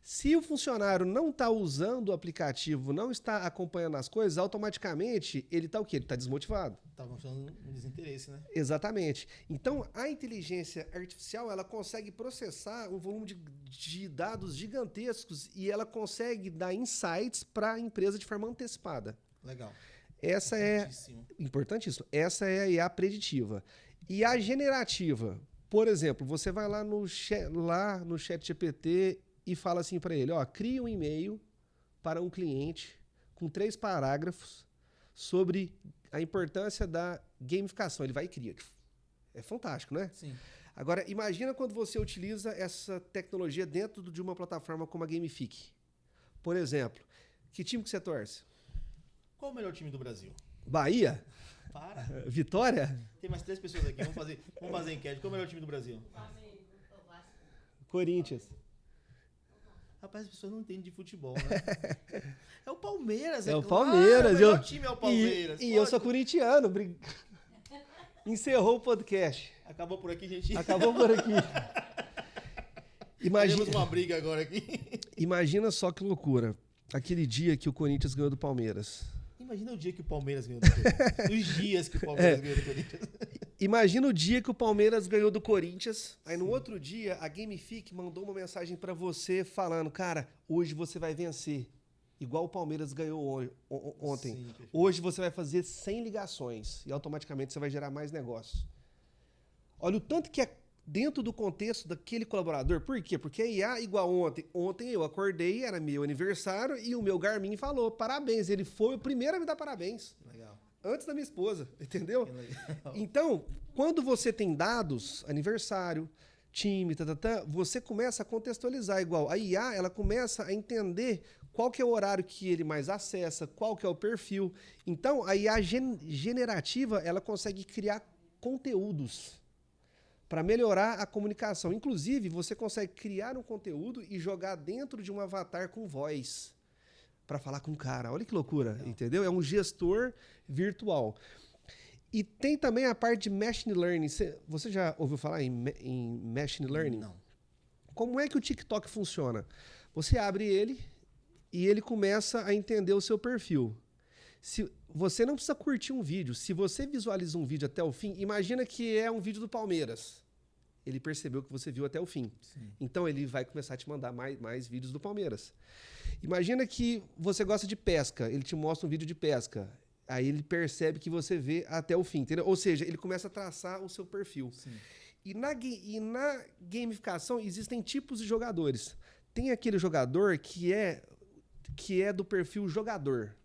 Speaker 2: Se o funcionário não está usando o aplicativo, não está acompanhando as coisas, automaticamente ele está o quê? Ele está desmotivado.
Speaker 1: Está mostrando um desinteresse, né?
Speaker 2: Exatamente. Então, a inteligência artificial ela consegue processar um volume de dados gigantescos e ela consegue dar insights para a empresa de forma antecipada.
Speaker 1: Legal.
Speaker 2: Essa é importantíssimo. Essa é a IA preditiva. E a generativa, por exemplo, você vai lá no ChatGPT e fala assim para ele, cria um e-mail para um cliente com 3 parágrafos sobre a importância da gamificação. Ele vai e cria. É fantástico, né?
Speaker 1: Sim.
Speaker 2: Agora, imagina quando você utiliza essa tecnologia dentro de uma plataforma como a Gamifique. Por exemplo, que time que você torce?
Speaker 1: Qual o melhor time do Brasil?
Speaker 2: Bahia?
Speaker 1: Para.
Speaker 2: Vitória?
Speaker 1: Tem mais 3 pessoas aqui. Vamos fazer enquete. Qual o melhor time do Brasil?
Speaker 2: Corinthians.
Speaker 1: Rapaz, as pessoas não entendem de futebol, né? É o Palmeiras.
Speaker 2: O Palmeiras.
Speaker 1: O melhor time é o Palmeiras.
Speaker 2: E eu sou corintiano. Encerrou o podcast.
Speaker 1: Acabou por aqui, gente.
Speaker 2: Acabou por aqui.
Speaker 1: Temos uma briga agora aqui.
Speaker 2: Imagina só que loucura. Aquele dia que o Corinthians ganhou do Palmeiras.
Speaker 1: Imagina o dia que o Palmeiras ganhou do Corinthians. Os dias que o Palmeiras ganhou do Corinthians.
Speaker 2: Imagina o dia que o Palmeiras ganhou do Corinthians. Aí no outro dia, a Gamifique mandou uma mensagem para você falando, cara, hoje você vai vencer. igual o Palmeiras ganhou ontem.
Speaker 1: Sim, perfeito.
Speaker 2: Hoje você vai fazer 100 ligações e automaticamente você vai gerar mais negócios. Olha o tanto que é dentro do contexto daquele colaborador. Por quê? Porque a IA, igual ontem. Ontem eu acordei, era meu aniversário, e o meu Garmin falou, parabéns. Ele foi o primeiro a me dar parabéns.
Speaker 1: Legal.
Speaker 2: Antes da minha esposa, entendeu?
Speaker 1: Que legal.
Speaker 2: Então, quando você tem dados, aniversário, time, você começa a contextualizar igual. A IA, ela começa a entender qual que é o horário que ele mais acessa, qual que é o perfil. Então, a IA generativa, ela consegue criar conteúdos para melhorar a comunicação. Inclusive, você consegue criar um conteúdo e jogar dentro de um avatar com voz para falar com o cara. Olha que loucura,
Speaker 1: Legal.
Speaker 2: entendeu? É um gestor virtual. E tem também a parte de machine learning. Você já ouviu falar em machine learning?
Speaker 1: Não.
Speaker 2: Como é que o TikTok funciona? Você abre ele e ele começa a entender o seu perfil. Você não precisa curtir um vídeo. Se você visualiza um vídeo até o fim, imagina que é um vídeo do Palmeiras. Ele percebeu que você viu até o fim.
Speaker 1: Sim.
Speaker 2: Então ele vai começar a te mandar mais vídeos do Palmeiras. Imagina que você gosta de pesca. Ele te mostra um vídeo de pesca. Aí ele percebe que você vê até o fim. Entendeu? Ou seja, ele começa a traçar o seu perfil.
Speaker 1: Sim.
Speaker 2: E na gamificação existem tipos de jogadores. Tem aquele jogador que é do perfil jogador.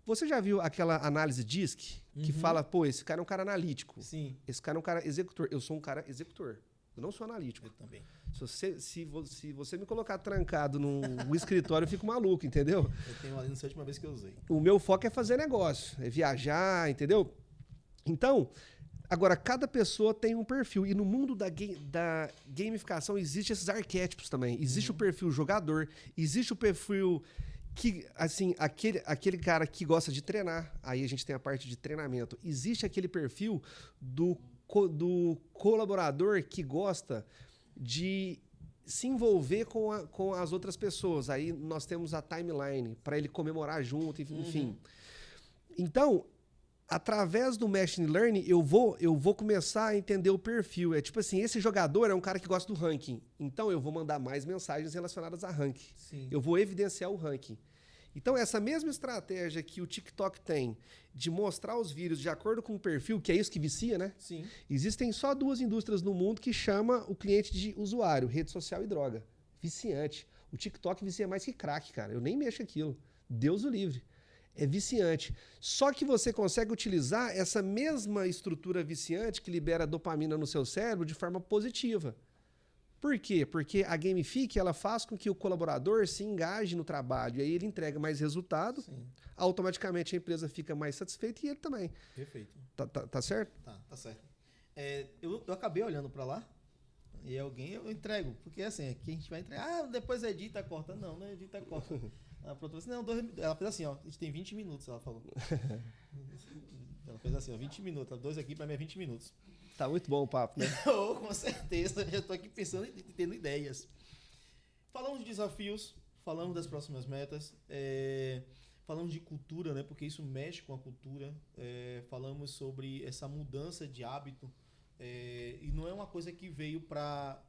Speaker 2: Você já viu aquela análise DISC que fala, pô, esse cara é um cara analítico.
Speaker 1: Sim.
Speaker 2: Esse cara é um cara executor. Eu sou um cara executor. Eu não sou analítico.
Speaker 1: Eu também.
Speaker 2: Se você me colocar trancado num escritório, eu fico maluco, entendeu?
Speaker 1: Eu tenho ali, não sei a última vez que eu usei.
Speaker 2: O meu foco é fazer negócio, é viajar, entendeu? Então, agora, cada pessoa tem um perfil. E no mundo da gamificação existem esses arquétipos também. Existe o perfil jogador, existe o perfil que, assim, aquele cara que gosta de treinar. Aí a gente tem a parte de treinamento. Existe aquele perfil do colaborador que gosta de se envolver com as outras pessoas. Aí nós temos a timeline para ele comemorar junto, enfim. Então, através do machine learning, eu vou começar a entender o perfil. É tipo assim, esse jogador é um cara que gosta do ranking. Então, eu vou mandar mais mensagens relacionadas a ranking.
Speaker 1: Sim.
Speaker 2: Eu vou evidenciar o ranking. Então, essa mesma estratégia que o TikTok tem de mostrar os vídeos de acordo com o perfil, que é isso que vicia, né?
Speaker 1: Sim.
Speaker 2: Existem só 2 indústrias no mundo que chama o cliente de usuário, rede social e droga. Viciante. O TikTok vicia mais que crack, cara. Eu nem mexo aquilo. Deus o livre. É viciante. Só que você consegue utilizar essa mesma estrutura viciante que libera dopamina no seu cérebro de forma positiva. Por quê? Porque a Gamifique, ela faz com que o colaborador se engaje no trabalho. E aí ele entrega mais resultado, automaticamente a empresa fica mais satisfeita e ele também.
Speaker 1: Perfeito.
Speaker 2: Tá certo?
Speaker 1: Tá certo. Eu acabei olhando pra lá e alguém eu entrego. Porque assim, aqui a gente vai entregar. Depois edita, corta. Não edita, corta. A produtora assim, não, ela fez assim, ó. A gente tem 20 minutos, ela falou. Ela fez assim, ó, 20 minutos. 2 aqui pra mim é 20 minutos.
Speaker 2: Tá muito bom o papo, né?
Speaker 1: Com certeza, já estou aqui pensando e tendo ideias. Falamos de desafios, falamos das próximas metas, falamos de cultura, né? Porque isso mexe com a cultura. Falamos sobre essa mudança de hábito e não é uma coisa que veio para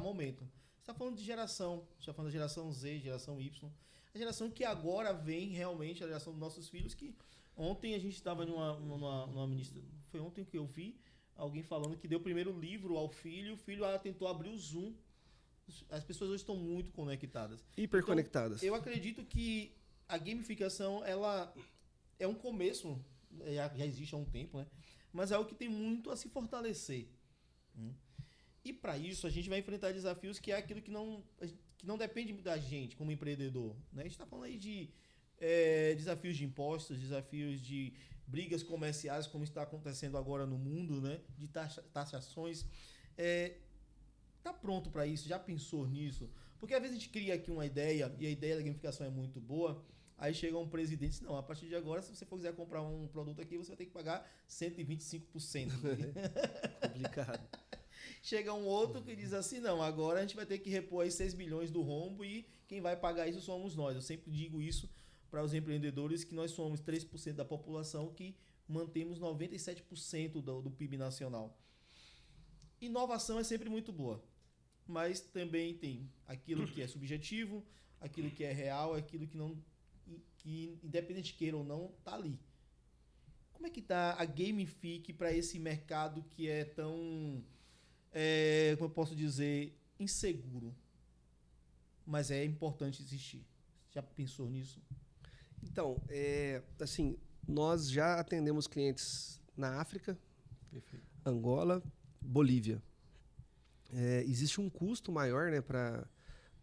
Speaker 1: momento. Você está falando de geração, está falando da geração Z, geração Y, a geração que agora vem realmente, a geração dos nossos filhos, que ontem a gente estava numa ministra, foi ontem que eu vi alguém falando que deu o primeiro livro ao filho, o filho tentou abrir o Zoom. As pessoas hoje estão muito conectadas.
Speaker 2: Hiperconectadas.
Speaker 1: Então, eu acredito que a gamificação, ela é um começo, já existe há um tempo, né? Mas é algo que tem muito a se fortalecer. E para isso, a gente vai enfrentar desafios que é aquilo que não depende da gente como empreendedor, né? A gente está falando aí de desafios de impostos, desafios de brigas comerciais, como está acontecendo agora no mundo, né? De taxações. Tá pronto para isso? Já pensou nisso? Porque às vezes a gente cria aqui uma ideia e a ideia da gamificação é muito boa, aí chega um presidente e diz, não, a partir de agora, se você for quiser comprar um produto aqui, você vai ter que pagar 125%.
Speaker 2: Complicado.
Speaker 1: Chega um outro que diz assim, não, agora a gente vai ter que repor aí 6 bilhões do rombo e quem vai pagar isso somos nós. Eu sempre digo isso para os empreendedores, que nós somos 3% da população que mantemos 97% do PIB nacional. Inovação é sempre muito boa, mas também tem aquilo que é subjetivo, aquilo que é real, aquilo que que independente queira ou não, tá ali. Como é que tá a Gamifique para esse mercado que é tão, como eu posso dizer, inseguro? Mas é importante existir. Já pensou nisso?
Speaker 2: Então, assim, nós já atendemos clientes na África,
Speaker 1: Perfeito.
Speaker 2: Angola, Bolívia. Existe um custo maior, né, para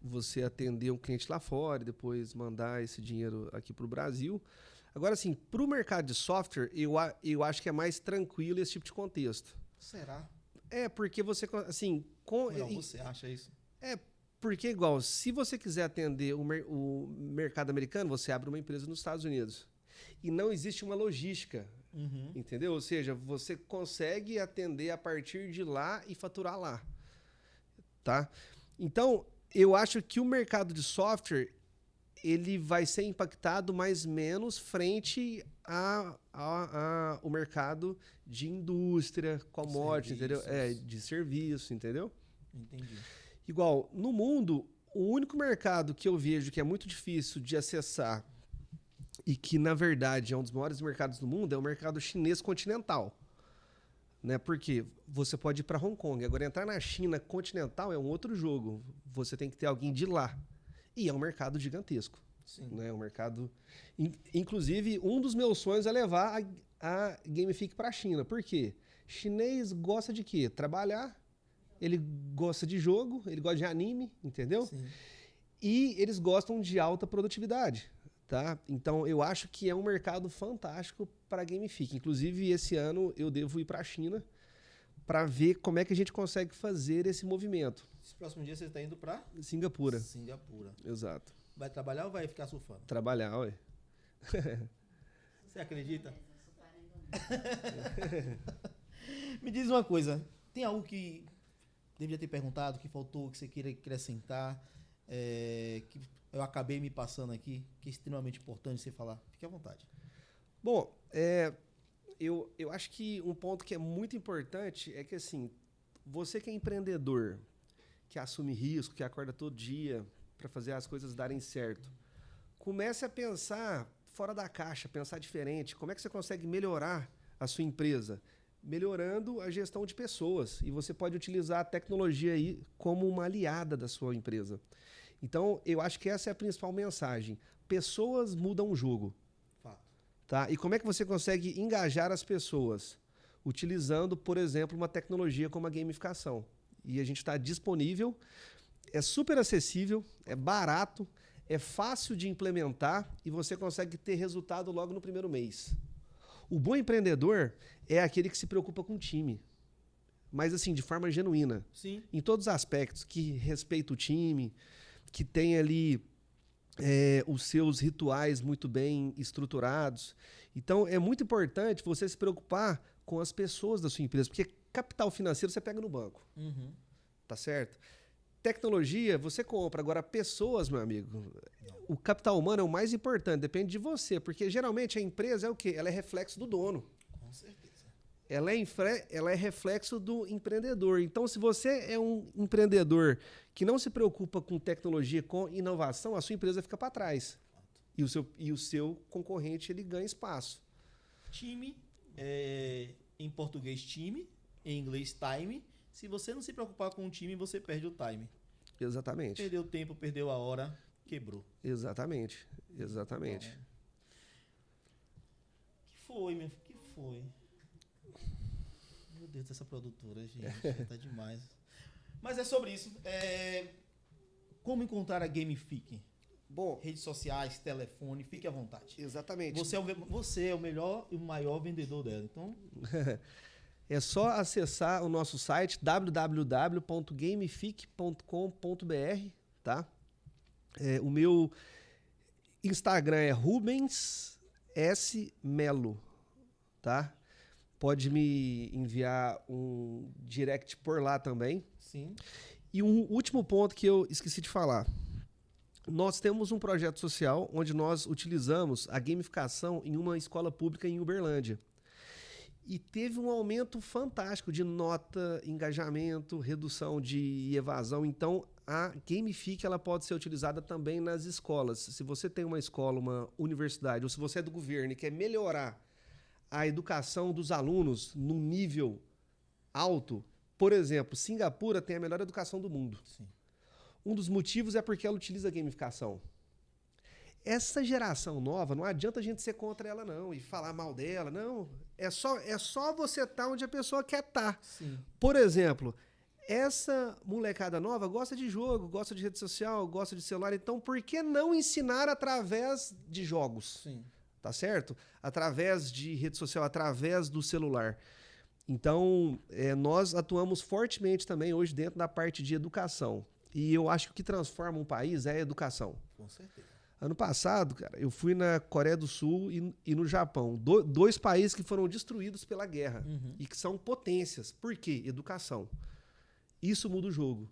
Speaker 2: você atender um cliente lá fora e depois mandar esse dinheiro aqui para o Brasil. Agora, assim, para o mercado de software, eu acho que é mais tranquilo esse tipo de contexto.
Speaker 1: Será?
Speaker 2: Porque você, assim...
Speaker 1: Não, você acha isso?
Speaker 2: Porque, igual, se você quiser atender o mercado americano, você abre uma empresa nos Estados Unidos. E não existe uma logística, entendeu? Ou seja, você consegue atender a partir de lá e faturar lá. Tá? Então, eu acho que o mercado de software ele vai ser impactado mais menos frente ao mercado de indústria, commodity, entendeu? De serviço, entendeu?
Speaker 1: Entendi.
Speaker 2: Igual, no mundo, o único mercado que eu vejo que é muito difícil de acessar e que, na verdade, é um dos maiores mercados do mundo é o mercado chinês continental. Né? Porque você pode ir para Hong Kong. Agora, entrar na China continental é um outro jogo. Você tem que ter alguém de lá. E é um mercado gigantesco.
Speaker 1: Sim.
Speaker 2: Né? Um mercado... Inclusive, um dos meus sonhos é levar a Gamifique para a China. Por quê? Chinês gosta de quê? Trabalhar. Ele gosta de jogo, ele gosta de anime, entendeu?
Speaker 1: Sim.
Speaker 2: E eles gostam de alta produtividade, tá? Então, eu acho que é um mercado fantástico para a Gamifique. Inclusive, esse ano eu devo ir para a China para ver como é que a gente consegue fazer esse movimento.
Speaker 1: Esse próximo dia você está indo para?
Speaker 2: Singapura.
Speaker 1: Singapura.
Speaker 2: Exato.
Speaker 1: Vai trabalhar ou vai ficar surfando?
Speaker 2: Trabalhar, ué.
Speaker 1: Você acredita? Me diz uma coisa. Tem algo que deveria ter perguntado, que faltou, que você queira acrescentar, que eu acabei me passando aqui, que é extremamente importante você falar? Fique à vontade.
Speaker 2: Bom, eu acho que um ponto que é muito importante é que, assim, você que é empreendedor, que assume risco, que acorda todo dia para fazer as coisas darem certo, comece a pensar fora da caixa, pensar diferente. Como é que você consegue melhorar a sua empresa? Melhorando a gestão de pessoas. E você pode utilizar a tecnologia aí como uma aliada da sua empresa. Então, eu acho que essa é a principal mensagem. Pessoas mudam o jogo.
Speaker 1: Fato.
Speaker 2: Tá? E como é que você consegue engajar as pessoas? Utilizando, por exemplo, uma tecnologia como a gamificação. E a gente está disponível, é super acessível, é barato, é fácil de implementar e você consegue ter resultado logo no primeiro mês. O bom empreendedor é aquele que se preocupa com o time, mas assim, de forma genuína.
Speaker 1: Sim.
Speaker 2: Em todos os aspectos, que respeita o time, que tem ali os seus rituais muito bem estruturados. Então, é muito importante você se preocupar com as pessoas da sua empresa, porque capital financeiro você pega no banco. Tá certo? Tecnologia, você compra. Agora, pessoas, meu amigo, o capital humano é o mais importante, depende de você, porque geralmente a empresa é o quê? Ela é reflexo do dono.
Speaker 1: Com certeza.
Speaker 2: Ela é reflexo do empreendedor. Então, se você é um empreendedor que não se preocupa com tecnologia, com inovação, a sua empresa fica para trás. E o seu concorrente ele ganha espaço.
Speaker 1: Time, em português, time, em inglês, time. Se você não se preocupar com o time, você perde o time.
Speaker 2: Exatamente.
Speaker 1: Perdeu o tempo, perdeu a hora, quebrou.
Speaker 2: Exatamente. Exatamente.
Speaker 1: Bom. Que foi, meu? Que foi? Meu Deus, essa produtora, gente, tá demais. Mas é sobre isso. Como encontrar a Gamifique?
Speaker 2: Bom,
Speaker 1: redes sociais, telefone, fique à vontade.
Speaker 2: Exatamente.
Speaker 1: Você é o melhor e o maior vendedor dela, então...
Speaker 2: É só acessar o nosso site www.gamifique.com.br, tá? O meu Instagram é Rubens S. Melo, tá? Pode me enviar um direct por lá também.
Speaker 1: Sim.
Speaker 2: E um último ponto que eu esqueci de falar. Nós temos um projeto social onde nós utilizamos a gamificação em uma escola pública em Uberlândia. E teve um aumento fantástico de nota, engajamento, redução de evasão. Então, a Gamifique ela pode ser utilizada também nas escolas. Se você tem uma escola, uma universidade, ou se você é do governo e quer melhorar a educação dos alunos num nível alto, por exemplo, Singapura tem a melhor educação do mundo.
Speaker 1: Sim.
Speaker 2: Um dos motivos é porque ela utiliza a gamificação. Essa geração nova, não adianta a gente ser contra ela não e falar mal dela, não. É só você estar onde a pessoa quer estar.
Speaker 1: Sim.
Speaker 2: Por exemplo, essa molecada nova gosta de jogo, gosta de rede social, gosta de celular, então por que não ensinar através de jogos?
Speaker 1: Sim.
Speaker 2: Tá certo? Através de rede social, através do celular. Então, nós atuamos fortemente também hoje dentro da parte de educação. E eu acho que o que transforma um país é a educação.
Speaker 1: Com certeza.
Speaker 2: Ano passado, cara, eu fui na Coreia do Sul e no Japão. Dois países que foram destruídos pela guerra e que são potências. Por quê? Educação. Isso muda o jogo.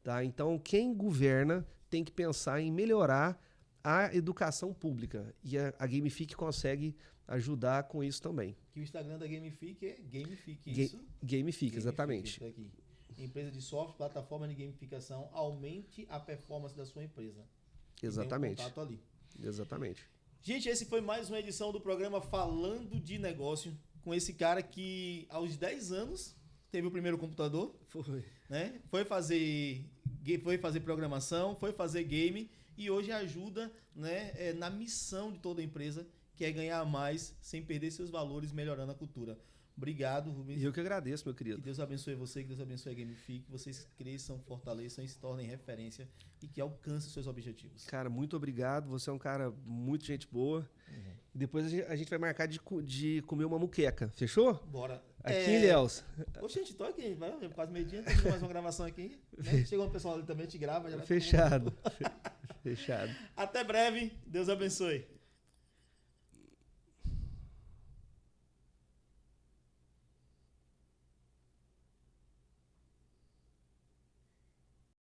Speaker 2: Tá? Então, quem governa tem que pensar em melhorar a educação pública. E a Gamifique consegue ajudar com isso também.
Speaker 1: Que o Instagram da Gamifique é Gamifique, isso?
Speaker 2: Gamifique, exatamente.
Speaker 1: Aqui. Empresa de software, plataforma de gamificação, aumente a performance da sua empresa.
Speaker 2: Exatamente.
Speaker 1: Tem um contato ali.
Speaker 2: Exatamente.
Speaker 1: Gente, esse foi mais uma edição do programa Falando de Negócio, com esse cara que aos 10 anos teve o primeiro computador.
Speaker 2: Foi.
Speaker 1: Né? Foi fazer programação, foi fazer game e hoje ajuda, né, na missão de toda a empresa, que é ganhar mais sem perder seus valores, melhorando a cultura. Obrigado, Rubens.
Speaker 2: E eu que agradeço, meu querido.
Speaker 1: Que Deus abençoe você, que Deus abençoe a Gamifique, que vocês cresçam, fortaleçam e se tornem referência e que alcancem seus objetivos.
Speaker 2: Cara, muito obrigado. Você é um cara muito gente boa. E depois a gente vai marcar de comer uma muqueca. Fechou?
Speaker 1: Bora.
Speaker 2: Aqui em Ilhéus.
Speaker 1: Ô, gente, tô aqui. Vai, quase meio-dia, tem mais uma gravação aqui. Né? Chegou um pessoal ali também, te grava. Já vai
Speaker 2: Fechado. Fechado.
Speaker 1: Até breve. Deus abençoe.